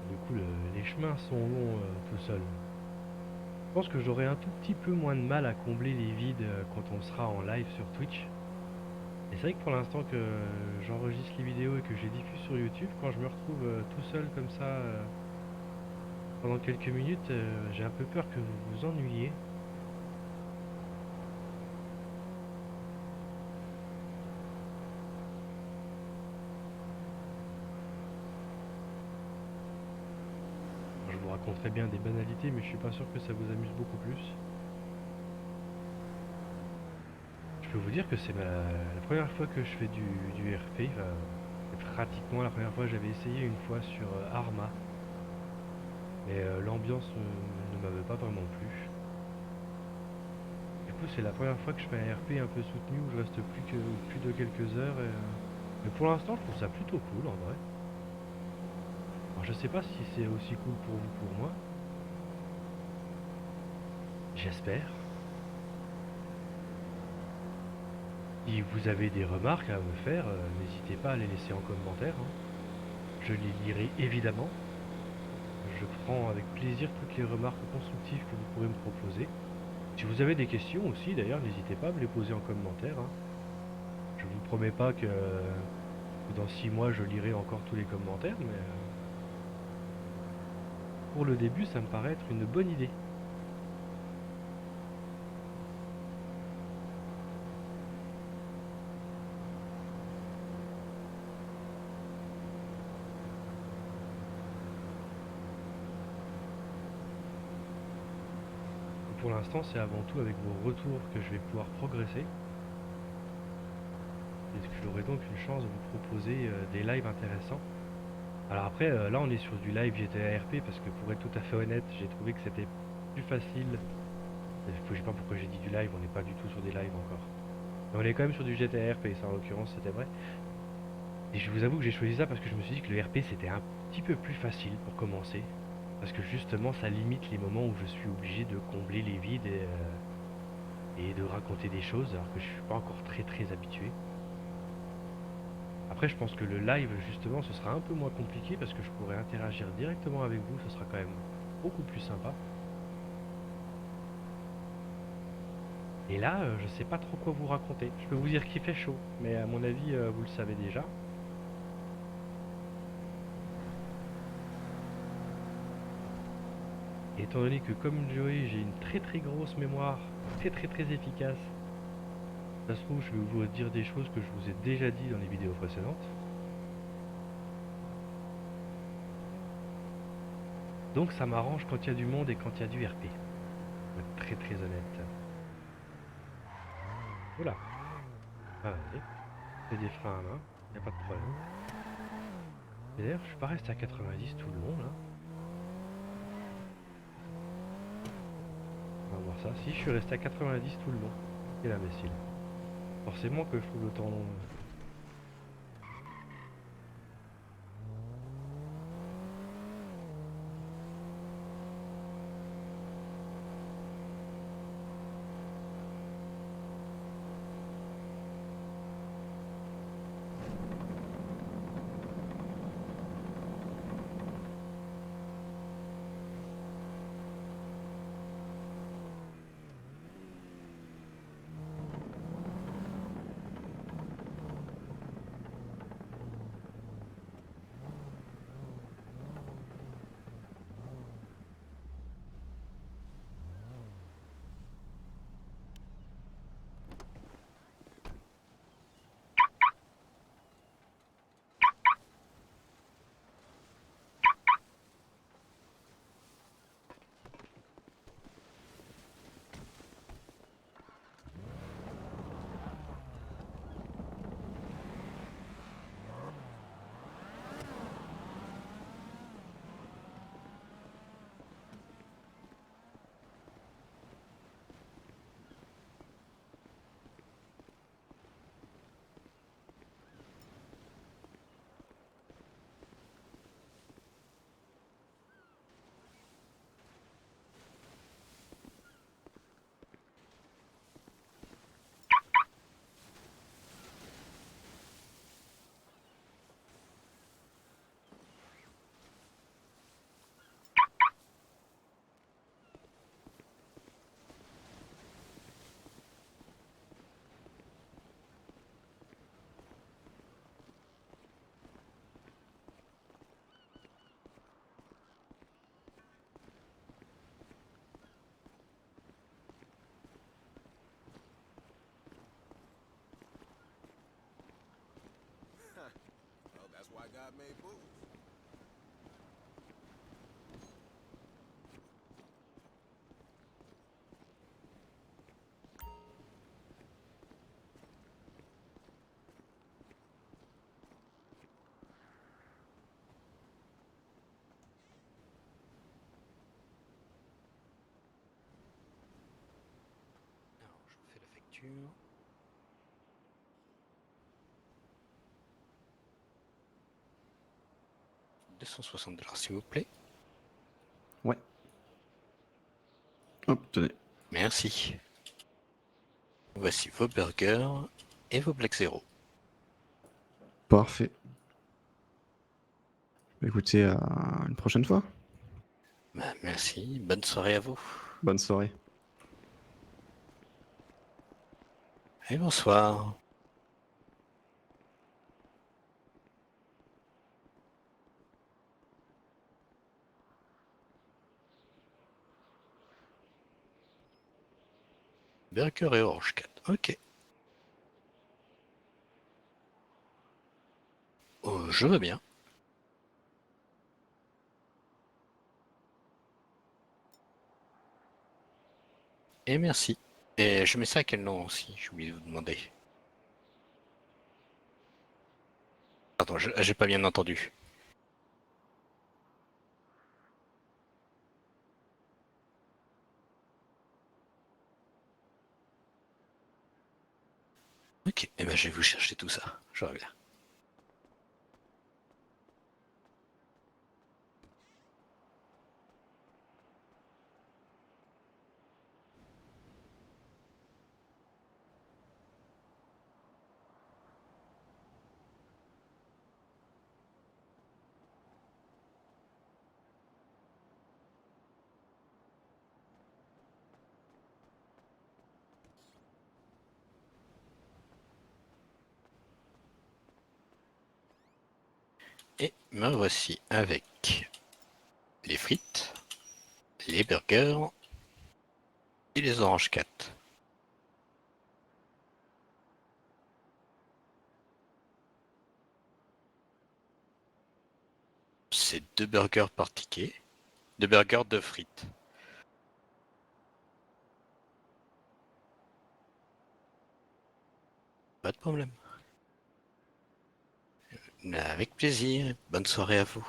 Du coup, les chemins sont longs tout seuls. Je pense que j'aurai un tout petit peu moins de mal à combler les vides quand on sera en live sur Twitch. Et c'est vrai que pour l'instant que j'enregistre les vidéos et que je les diffuse sur YouTube, quand je me retrouve tout seul comme ça pendant quelques minutes, j'ai un peu peur que vous vous ennuyiez. Je vous raconterai bien des banalités, mais je suis pas sûr que ça vous amuse beaucoup plus. Je peux vous dire que c'est la première fois que je fais du RP. Enfin, c'est pratiquement la première fois que j'avais essayé une fois sur Arma. Mais l'ambiance ne m'avait pas vraiment plu. Du coup, c'est la première fois que je fais un RP un peu soutenu où je reste plus de quelques heures. Mais pour l'instant, je trouve ça plutôt cool en vrai. Alors, je sais pas si c'est aussi cool pour vous pour moi. J'espère. Si vous avez des remarques à me faire, n'hésitez pas à les laisser en commentaire, hein. Je les lirai évidemment. Je prends avec plaisir toutes les remarques constructives que vous pourrez me proposer. Si vous avez des questions aussi, d'ailleurs, n'hésitez pas à me les poser en commentaire, hein. Je vous promets pas que dans 6 mois je lirai encore tous les commentaires, mais pour le début, ça me paraît être une bonne idée. Pour l'instant, c'est avant tout avec vos retours que je vais pouvoir progresser. Et que j'aurai donc une chance de vous proposer des lives intéressants. Alors après, là on est sur du live GTA RP parce que pour être tout à fait honnête, j'ai trouvé que c'était plus facile. Je sais pas pourquoi j'ai dit du live, on n'est pas du tout sur des lives encore. Mais on est quand même sur du GTA RP, ça en l'occurrence c'était vrai. Et je vous avoue que j'ai choisi ça parce que je me suis dit que le RP c'était un petit peu plus facile pour commencer. Parce que justement ça limite les moments où je suis obligé de combler les vides et de raconter des choses alors que je suis pas encore très habitué. Après je pense que le live justement ce sera un peu moins compliqué parce que je pourrai interagir directement avec vous, ce sera quand même beaucoup plus sympa. Et là je sais pas trop quoi vous raconter. Je peux vous dire qu'il fait chaud, mais à mon avis vous le savez déjà. Et étant donné que comme Joey j'ai une très grosse mémoire, très efficace, ça se trouve je vais vous dire des choses que je vous ai déjà dit dans les vidéos précédentes. Donc ça m'arrange quand il y a du monde et quand il y a du RP. Pour être très honnête. Voilà. Ah, vas-y. C'est des freins à main, y a pas de problème. Et d'ailleurs je suis pas resté à 90 tout le long là. ça. Si, je suis resté à 90 tout le long. Quel imbécile. Forcément que je trouve le temps long. Well, that's why God made booze. Alors, je vous fais la facture. $260 s'il vous plaît. Ouais. Hop, tenez. Merci. Voici vos burgers et vos Black Zero. Parfait. Écoutez, à une prochaine fois. Bah, merci, bonne soirée à vous. Bonne soirée. Et bonsoir. Burger et Orange Cat, ok. Oh, je veux bien. Et merci. Et je mets ça à quel nom aussi, j'ai oublié de vous demander. Pardon, j'ai pas bien entendu. Ok, et ben je vais vous chercher tout ça, je reviens. Et me voici avec les frites, les burgers et les oranges 4. C'est 2 burgers par ticket, 2 burgers, 2 frites. Pas de problème. Avec plaisir, bonne soirée à vous.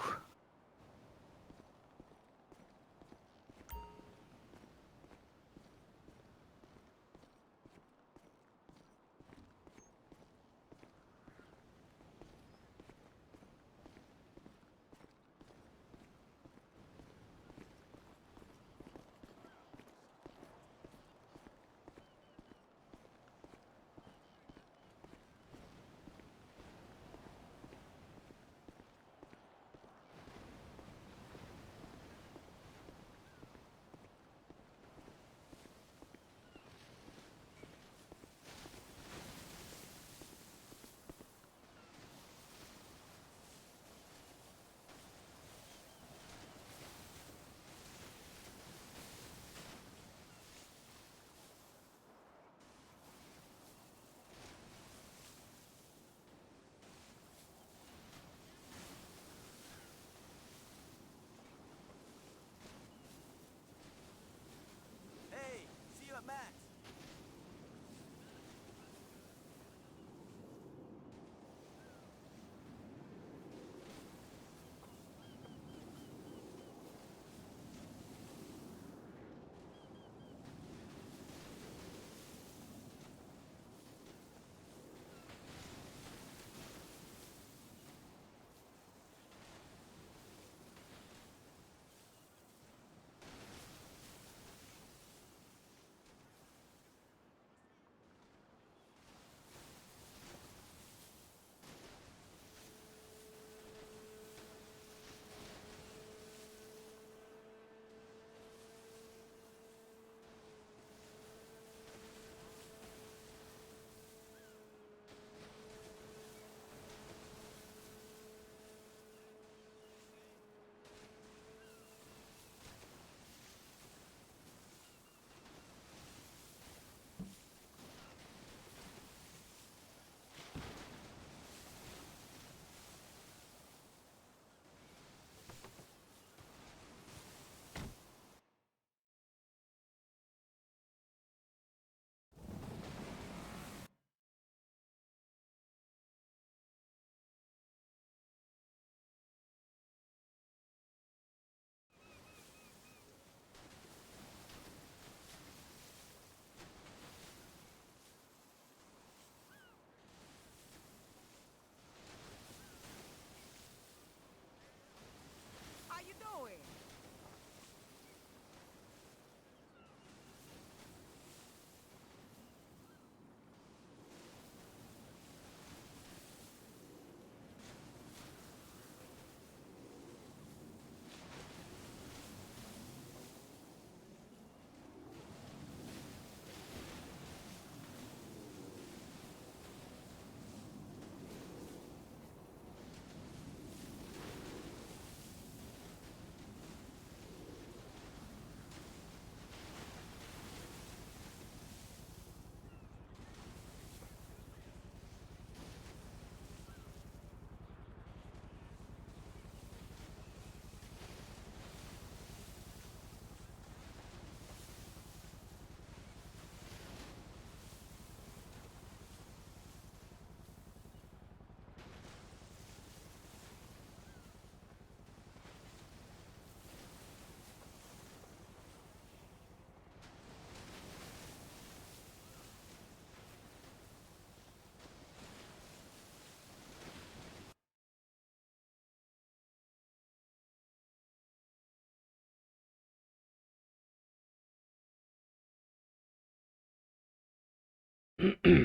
Hey, girl.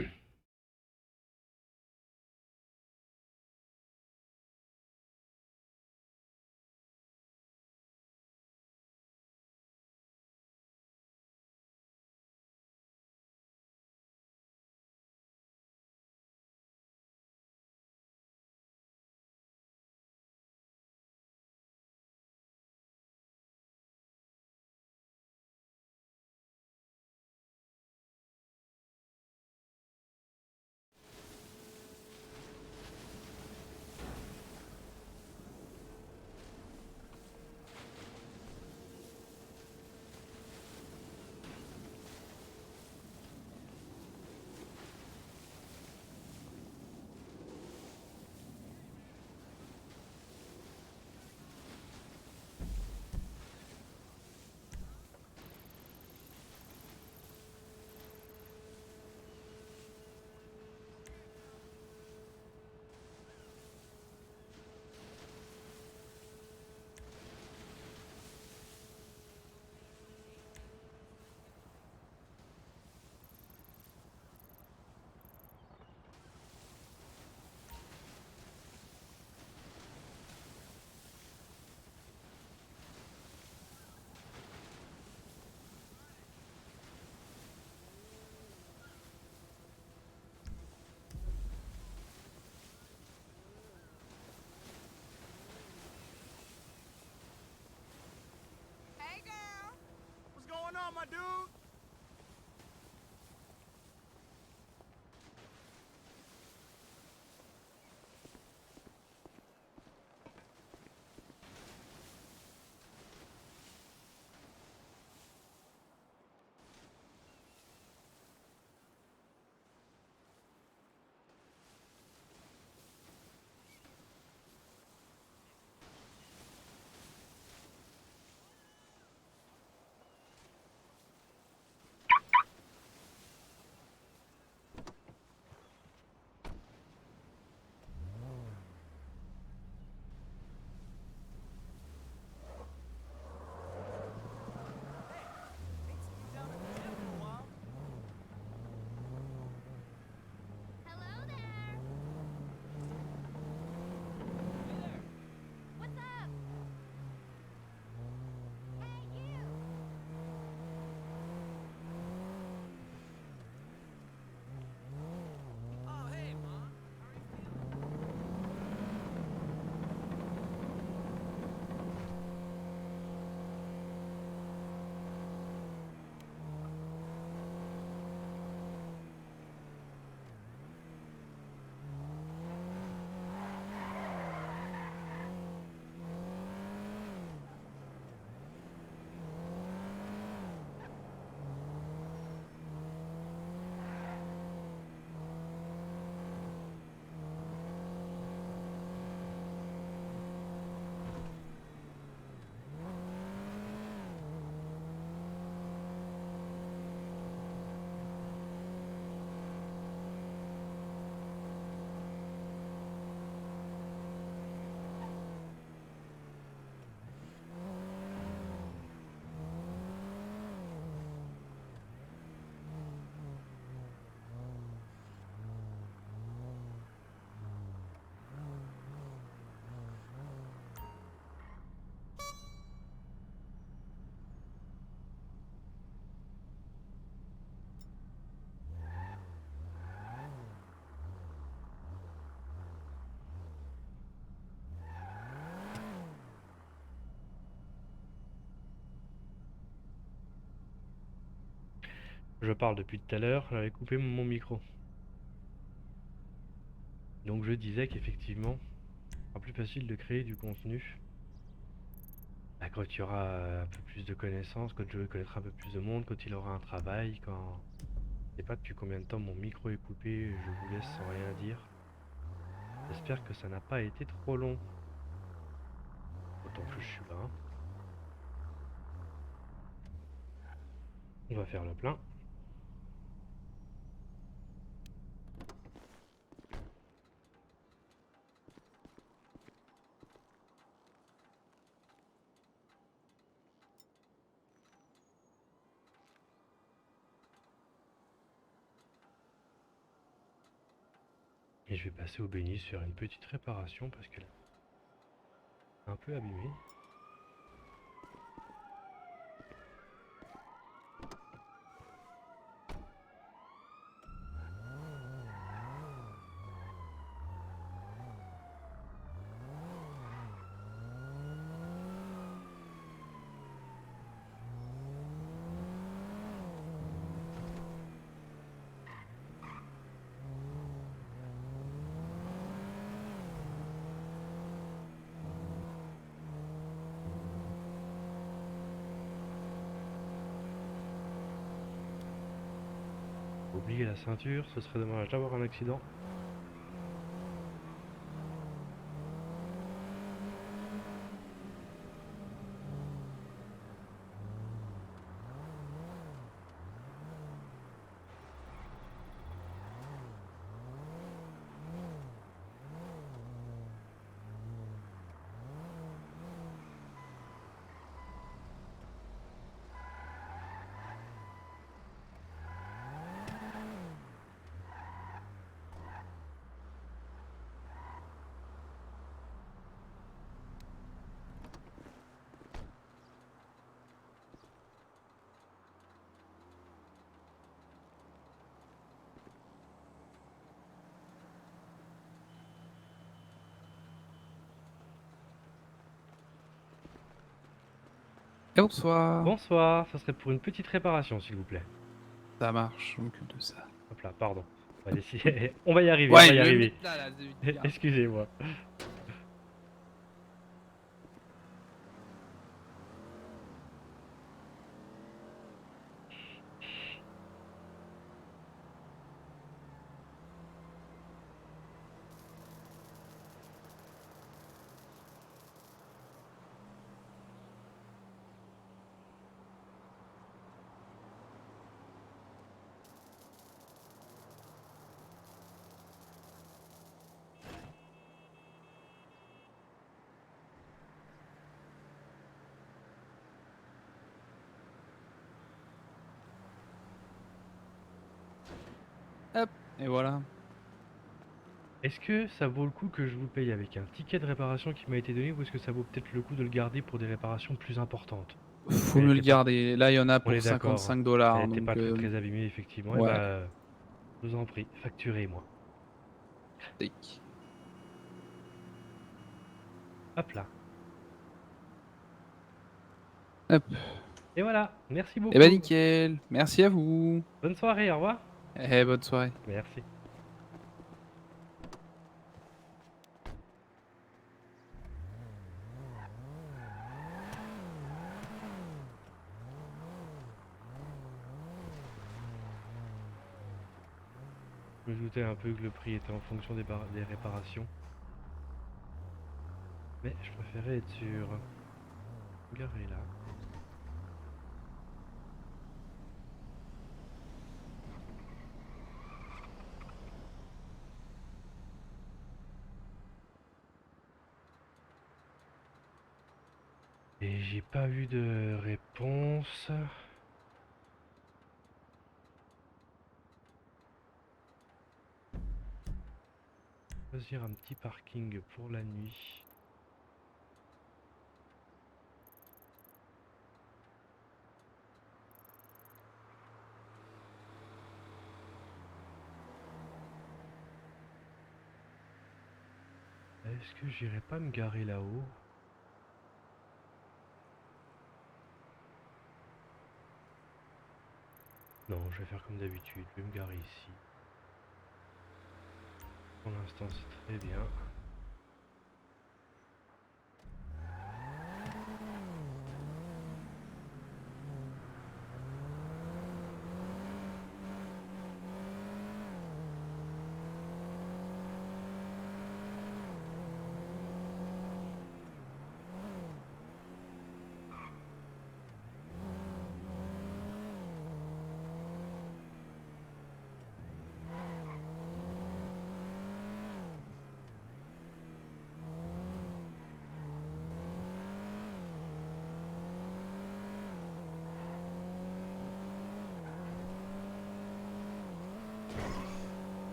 What's going on, my dude? Hello there. Hey there. What's up? Hey, you. Oh, hey, Mom. How are you feeling? Je parle depuis tout à l'heure, j'avais coupé mon micro. Donc je disais qu'effectivement, ce sera plus facile de créer du contenu quand il y aura un peu plus de connaissances, quand je connaîtrai un peu plus de monde, quand il aura un travail, quand... Je sais pas depuis combien de temps mon micro est coupé, je vous laisse sans rien dire. J'espère que ça n'a pas été trop long. Autant que je suis là, hein. On va faire le plein. Et je vais passer au bénis faire une petite réparation parce qu'elle est un peu abîmée. Oublier la ceinture, ce serait dommage d'avoir un accident. Bonsoir. Bonsoir, ça serait pour une petite réparation s'il vous plaît. Ça marche, je m'occupe de ça. Hop là, pardon. On va essayer. On va y arriver, Ouais, on va y je vais arriver. mettre là, 2 minutes. Excusez-moi. Hop, et voilà. Est-ce que ça vaut le coup que je vous paye avec un ticket de réparation qui m'a été donné ou est-ce que ça vaut peut-être le coup de le garder pour des réparations plus importantes? Faut Elle mieux le était pas- garder. Là, il y en a On pour est d'accord. 55 Elle $. n'était Donc, pas très très abîmée effectivement. Et ouais. bah, je vous en prie, facturez-moi. Tic. Hop là. Hop. Et voilà, merci beaucoup. Eh ben nickel. Merci à vous. Bonne soirée, au revoir. Eh, bonne soirée. Merci. Je me doutais un peu que le prix était en fonction des réparations. Mais je préférais être sûr. Garé là. Et j'ai pas eu de réponse. Choisir un petit parking pour la nuit. Est-ce que j'irai pas me garer là-haut? Non, je vais faire comme d'habitude, je vais me garer ici. Pour l'instant, c'est très bien.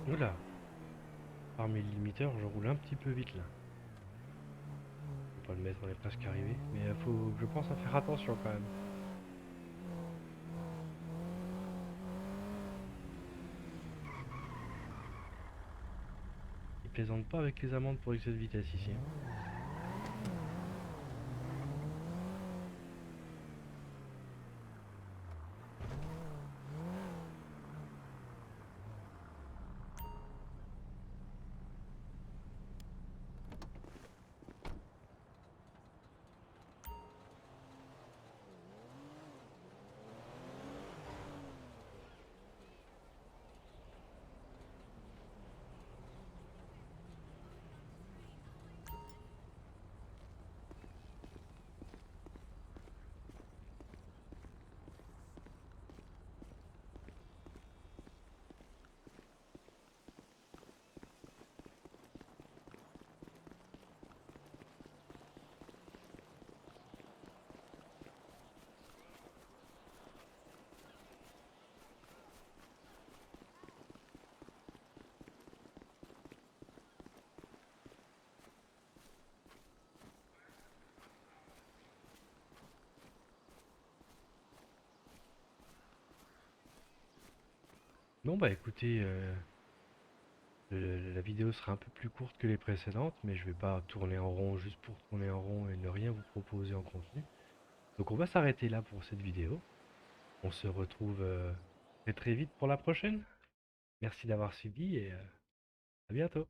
Oula. Parmi les limiteurs, je roule un petit peu vite là. Faut pas le mettre, on est presque arrivé. Mais faut, je pense, à faire attention quand même. Ils plaisantent pas avec les amendes pour excès de vitesse ici, hein. Bon bah écoutez, la vidéo sera un peu plus courte que les précédentes, mais je vais pas tourner en rond juste pour tourner en rond et ne rien vous proposer en contenu. Donc on va s'arrêter là pour cette vidéo. On se retrouve très très vite pour la prochaine. Merci d'avoir suivi et à bientôt.